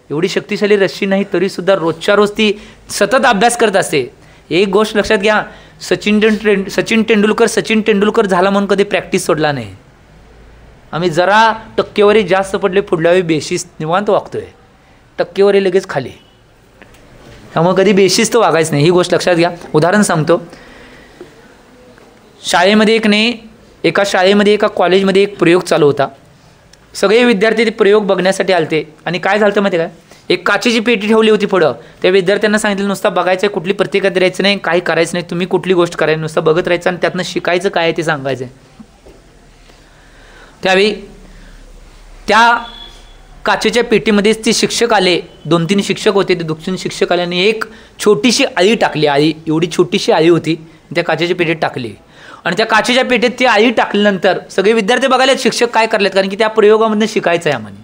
एवढी शक्तिशाली रस्सी नाही तरीसुद्धा रोजच्या रोज ती सतत अभ्यास करत असते. एक गोष्ट लक्षात घ्या, सचिन तेंडुलकर झाला म्हणून कधी प्रॅक्टिस सोडला नाही. आम्ही जरा टक्केवारी जास्त पडले पुढल्या वेळी बेशिस्त निवांत वागतोय, टक्केवारी लगेच खाली. त्यामुळे कधी बेशिस्त वागायचं नाही, ही गोष्ट लक्षात घ्या. उदाहरण सांगतो, शाळेमध्ये एका शाळेमध्ये एका कॉलेजमध्ये एक प्रयोग चालू होता. सगळे विद्यार्थी ते प्रयोग बघण्यासाठी आलते आणि काय झालं माहिती काय, एक काचेची पेटी ठेवली होती पुढं. त्या विद्यार्थ्यांना सांगितलं नुसतं बघायचं, कुठली प्रतिक्रिया द्यायचं नाही, काही करायचं नाही, तुम्ही कुठली गोष्ट करायची, नुसतं बघत राहायचं आणि त्यातनं शिकायचं काय आहे ते सांगायचं. त्यावेळी त्या काचेच्या पेटीमध्येच ते शिक्षक आले, 2-3 शिक्षक होते. ते 2 शिक्षक आले आणि एक छोटीशी आळी टाकली. आळी एवढी छोटीशी आळी होती, त्या काचेच्या पेटीत टाकली आणि त्या काचेच्या पेटीत ती आळी टाकल्यानंतर सगळे विद्यार्थी बघायला शिक्षक काय करलेत, कारण की त्या प्रयोगामधून शिकायचं आहे आम्हाला.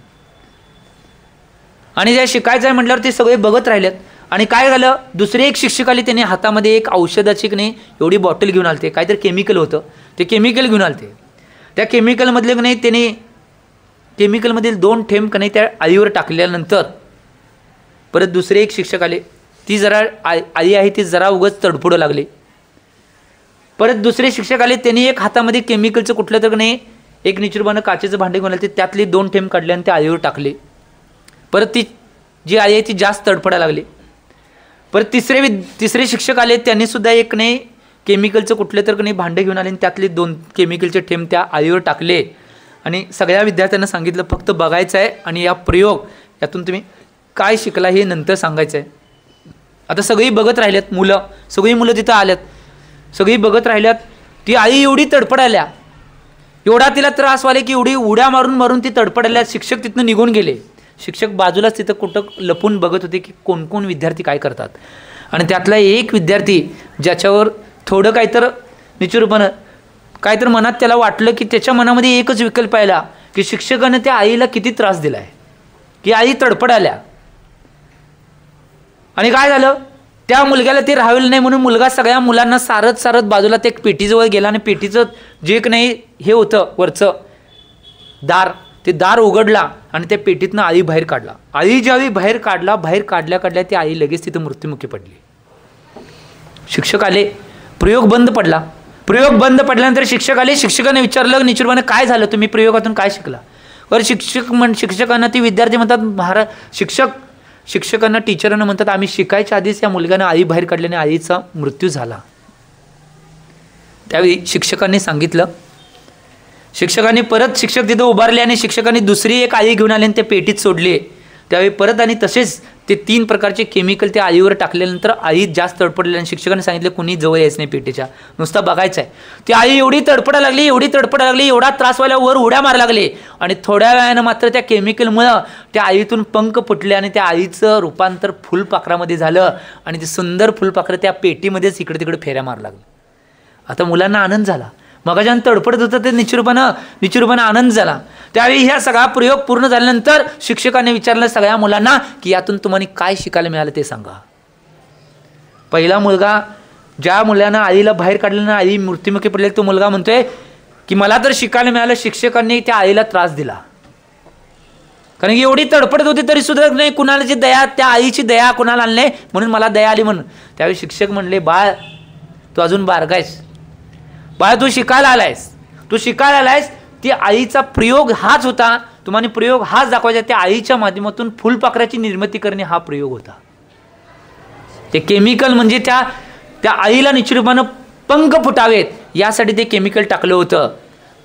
आणि ज्या शिकायचं आहे म्हटल्यावर ते सगळे बघत राहिलेत. आणि काय झालं, दुसरे एक शिक्षक आले, त्याने हातामध्ये एक औषधाची नाही एवढी बॉटल घेऊन आलते, काहीतरी केमिकल होतं, ते केमिकल घेऊन आलते. त्या केमिकलमधले नाही त्याने केमिकलमधील 2 थेंब नाही त्या आळीवर टाकल्यानंतर परत दुसरे एक शिक्षक आले, ती जरा आळी आहे ती जरा उगाच तडफडू लागली. परत दुसरे शिक्षक आले, त्यांनी एक हातामध्ये केमिकलचं कुठलं तर नाही एक निचुरबानं काचेचं भांडे घेऊन आले, त्यातले 2 थेंब काढले आणि त्या आळीवर टाकले. परत ती जी आळी आहे ती जास्त तडफडायला लागली. परत तिसरे शिक्षक आले, त्यांनी सुद्धा एक नाही केमिकलचं कुठलं तर नाही भांडे घेऊन आले आणि त्यातले 2 केमिकलचे थेंब त्या आळीवर टाकले आणि सगळ्या विद्यार्थ्यांना सांगितलं फक्त बघायचं आहे आणि या प्रयोग यातून तुम्ही काय शिकला हे नंतर सांगायचं आहे. आता सगळी बघत राहिल्यात मुलं, सगळी मुलं तिथं आल्यात, सगळी बघत राहिल्यात. ती आई एवढी तडफडायला, एवढा तिला त्रास व्हायला की एवढी उड्या मारून मारून ती तडफडायला. शिक्षक तिथनं निघून गेले. शिक्षक बाजूलाच तिथं कुठं लपून बघत होते की कोण कोण विद्यार्थी काय करतात. आणि त्यातला एक विद्यार्थी ज्याच्यावर थोडं काहीतर निचूरपणं काहीतरी मनात त्याला वाटलं की त्याच्या मनामध्ये एकच विकल्प आला की शिक्षकानं त्या आईला किती त्रास दिला आहे की आई तडफडायला. आणि काय झालं, त्या मुलग्याला ते राहावलं नाही म्हणून मुलगा सगळ्या मुलांना सारत सारत बाजूला ते पेटीजवळ गेला आणि पेटीचं जे नाही हे होतं वरचं दार, ते दार उघडला आणि त्या पेटीतनं आई बाहेर काढला. आई ज्यावेळी बाहेर काढल्या ती आई लगेच तिथं मृत्युमुखी पडली. शिक्षक आले, प्रयोग बंद पडला. प्रयोग बंद पडल्यानंतर शिक्षक आले, शिक्षकाने विचारलं निचुरबाने काय झालं, तुम्ही प्रयोगातून काय शिकला. बरं शिक्षकांना ती विद्यार्थी म्हणतात, शिक्षकांना टीचरांना म्हणतात आम्ही शिकायच्या आधीच या मुलग्यानं आई बाहेर काढल्याने आईचा मृत्यू झाला. त्यावेळी शिक्षकांनी सांगितलं, शिक्षकांनी परत शिक्षक तिथं उभारले आणि शिक्षकांनी दुसरी एक आई घेऊन आली आणि त्या पेटीत सोडली. त्यावेळी परत आणि तसेच ते 3 प्रकारचे केमिकल त्या आईवर टाकल्यानंतर आई जास्त तडफडली आणि शिक्षकांनी सांगितलं कुणी जवळ यायचं नाही पेटीच्या, नुसता बघायचं आहे. ती आई एवढी तडफडायला लागली, एवढा त्रास व्हायला वर उड्या मारायला लागली आणि थोड्या वेळानं मात्र त्या केमिकलमुळं त्या आईतून पंख फुटले आणि त्या आईचं रूपांतर फुलपाखरामध्ये झालं आणि ते सुंदर फुलपाखरं त्या पेटीमध्येच इकडे तिकडे फेऱ्या मारू लागलं. आता मुलांना आनंद झाला. मगाच्यानं तडफडत होतं ते निचुरपणा आनंद झाला. त्यावेळी ह्या सगळा प्रयोग पूर्ण झाल्यानंतर शिक्षकाने विचारलं सगळ्या मुलांना की यातून तुम्हाला काय शिकायला मिळालं ते सांगा. पहिला मुलगा ज्या मुलानं आईला बाहेर काढलं ना, आई मृत्युमुखी पडले, तो मुलगा म्हणतोय की मला तर शिकायला मिळालं, शिक्षकांनी त्या आईला त्रास दिला. कारण की एवढी तडफडत होती तरी सुद्धा नाही कुणाची दया, त्या आईची दया कुणाला आली नाही, म्हणून मला दया आली म्हणून. त्यावेळी शिक्षक म्हणले, बाळ तू अजून बारगायस, बाळ तू शिकायला आलायस, तू शिकायला आलायस. ती आईचा प्रयोग हाच होता, तुम्हाला प्रयोग हाच दाखवायचा. त्या आईच्या माध्यमातून फुलपाखराची निर्मिती करणे हा प्रयोग होता. ते केमिकल म्हणजे त्या आईला निश्चितपणे पंख फुटावेत यासाठी ते केमिकल टाकलं होतं.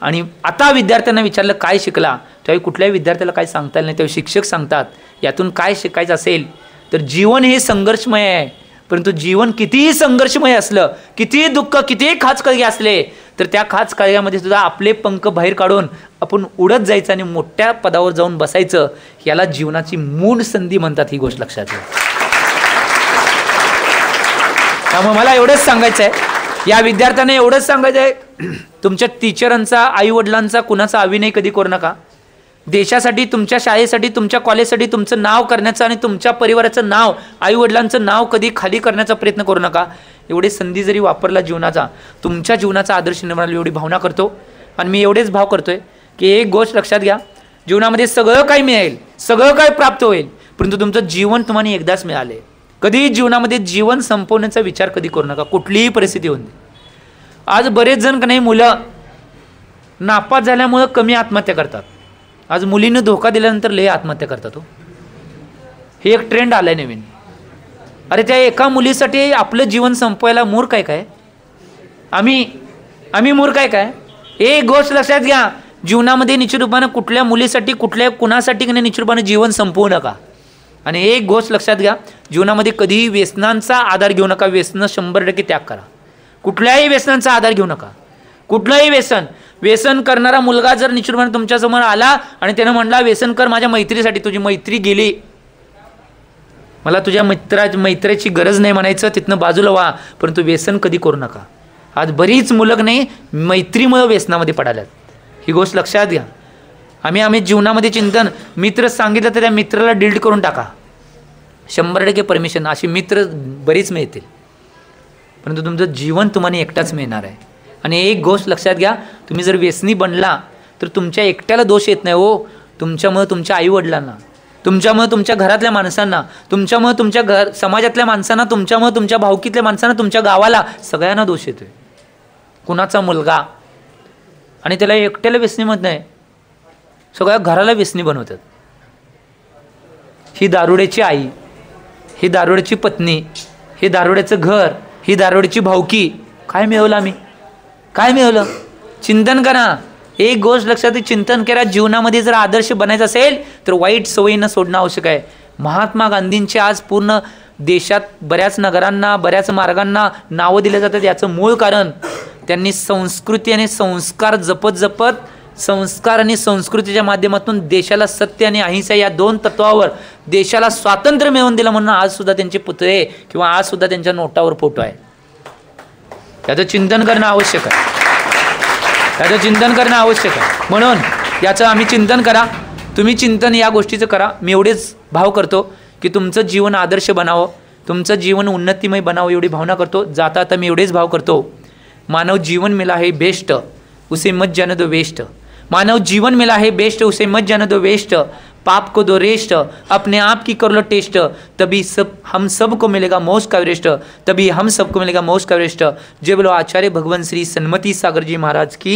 आणि आता विद्यार्थ्यांना विचारलं काय शिकला, त्यावेळी कुठल्याही विद्यार्थ्याला काय सांगता येईल नाही. त्यावेळी शिक्षक सांगतात यातून काय शिकायचं असेल तर जीवन हे संघर्षमय आहे, परंतु जीवन कितीही संघर्षमय असलं, कितीही दुःख, कितीही खाचकळगे असले, तर त्या खाचकळग्यामध्ये सुद्धा आपले पंख बाहेर काढून आपण उडत जायचं आणि मोठ्या पदावर जाऊन बसायचं. याला जीवनाची मूळ संधी म्हणतात. ही गोष्ट लक्षात घ्या. त्यामुळे मला एवढंच सांगायचं आहे, या विद्यार्थ्यांना एवढंच सांगायचं आहे, तुमच्या टीचरांचा, आई वडिलांचा, कुणाचा अभिनय कधी करू नका. देशासाठी, तुमच्या शाळेसाठी, तुमच्या कॉलेजसाठी तुमचं नाव करण्याचं आणि तुमच्या परिवाराचं नाव, आई वडिलांचं नाव कधी खाली करण्याचा प्रयत्न करू नका. एवढी संधी जरी वापरला जीवनाचा, तुमच्या जीवनाचा आदर्श निर्माण, एवढी भावना करतो. आणि मी एवढेच भाव करतोय की एक गोष्ट लक्षात घ्या, जीवनामध्ये सगळं काही मिळेल, सगळं काही प्राप्त होईल, परंतु तुमचं जीवन तुम्हाला एकदाच मिळाले. कधी जीवनामध्ये जीवन संपवण्याचा विचार कधी करू नका, कुठलीही परिस्थिती होऊन. आज बरेच जण का नाही, मुलं नापास झाल्यामुळं कमी आत्महत्या करतात. आज मुलींना धोका दिल्यानंतर लय आत्महत्या करतात. हे एक ट्रेंड आलाय नवीन. अरे त्या एका मुलीसाठी आपलं जीवन संपवायला मूर्ख आहे काय? आम्ही मूर्ख आहे काय? एक गोष्ट लक्षात घ्या, जीवनामध्ये निश्चित रूपानं कुठल्या मुलीसाठी, कुठल्या कुणासाठी नाही निश्चित रूपानं जीवन संपवू नका. आणि एक गोष्ट लक्षात घ्या, जीवनामध्ये कधीही व्यसनांचा आधार घेऊ नका. व्यसन 100% त्याग करा. कुठल्याही व्यसनांचा आधार घेऊ नका. कुठलंही व्यसन करणारा मुलगा जर निश्चितपणे तुमच्यासमोर आला आणि त्यानं म्हणला व्यसन कर माझ्या मैत्रीसाठी, तुझी मैत्री गेली, मला तुझ्या मैत्रीची गरज नाही म्हणायचं, तिथनं बाजूला व्हा, परंतु व्यसन कधी करू नका. आज बरीच मुलं नाही मैत्रीमुळे व्यसनामध्ये पडाल्यात. ही गोष्ट लक्षात घ्या. आम्ही जीवनामध्ये चिंतन, मित्र सांगितलं तर त्या मित्राला डिलीट करून टाका. 100% परमिशन. अशी मित्र बरीच मिळतील, परंतु तुमचं जीवन तुम्हाला एकटाच मिळणार आहे. आणि एक गोष्ट लक्षात घ्या, तुम्ही जर व्यसनी बनला तर तुमच्या एकट्याला दोष येत नाही हो, तुमच्यामुळे तुमच्या आईवडिलांना, तुमच्यामुळे तुमच्या घरातल्या माणसांना, तुमच्यामुळे तुमच्या समाजातल्या माणसांना, तुमच्यामुळे तुमच्या भावकीतल्या माणसांना, तुमच्या गावाला, सगळ्यांना दोष येतोय. कुणाचा मुलगा आणि त्याला एकट्याला व्यसनी म्हणत नाही, सगळ्या घराला व्यसनी बनवतात. ही दारुड्याची आई, ही दारुड्याची पत्नी, हे दारुड्याचं घर, ही दारुड्याची भावकी. काय मिळवलं आम्ही? काय मिळवलं? चिंतन करा. एक गोष्ट लक्षात, चिंतन करा. जीवनामध्ये जर आदर्श बनायचं असेल तर वाईट सवयींना सोडणं आवश्यक आहे. महात्मा गांधींचे आज पूर्ण देशात बऱ्याच नगरांना, बऱ्याच मार्गांना नावं दिले जातात. याचं मूळ कारण त्यांनी संस्कृती आणि संस्कार जपत संस्कार आणि संस्कृतीच्या माध्यमातून देशाला सत्य आणि अहिंसा या 2 तत्वावर देशाला स्वातंत्र्य मिळवून दिलं. म्हणून आज सुद्धा त्यांचे पुतळे किंवा आज सुद्धा त्यांच्या नोटावर फोटो आहे. त्याचं चिंतन करणं आवश्यक आहे. म्हणून याचं आम्ही चिंतन करा. तुम्ही चिंतन या गोष्टीचं करा. मी एवढेच भाव करतो की तुमचं जीवन आदर्श बनावं, तुमचं जीवन उन्नतिमय बनावं, एवढी भावना करतो. जाता आता मी एवढेच भाव करतो, मानव जीवन मिला है बेस्ट, उसे मत जाने दो वेस्ट. मानव जीवन मिला है बेस्ट, उसे मत जाने दो वेस्ट. पाप को दो रेस्ट, अपने आप की कर लो टेस्ट, तभी हम सबको मिलेगा मौज का एवरेस्ट. तभी हम सबको मिलेगा मौज का एवरेस्ट. जय बोलो आचार्य भगवान श्री सन्मति सागर जी महाराज की.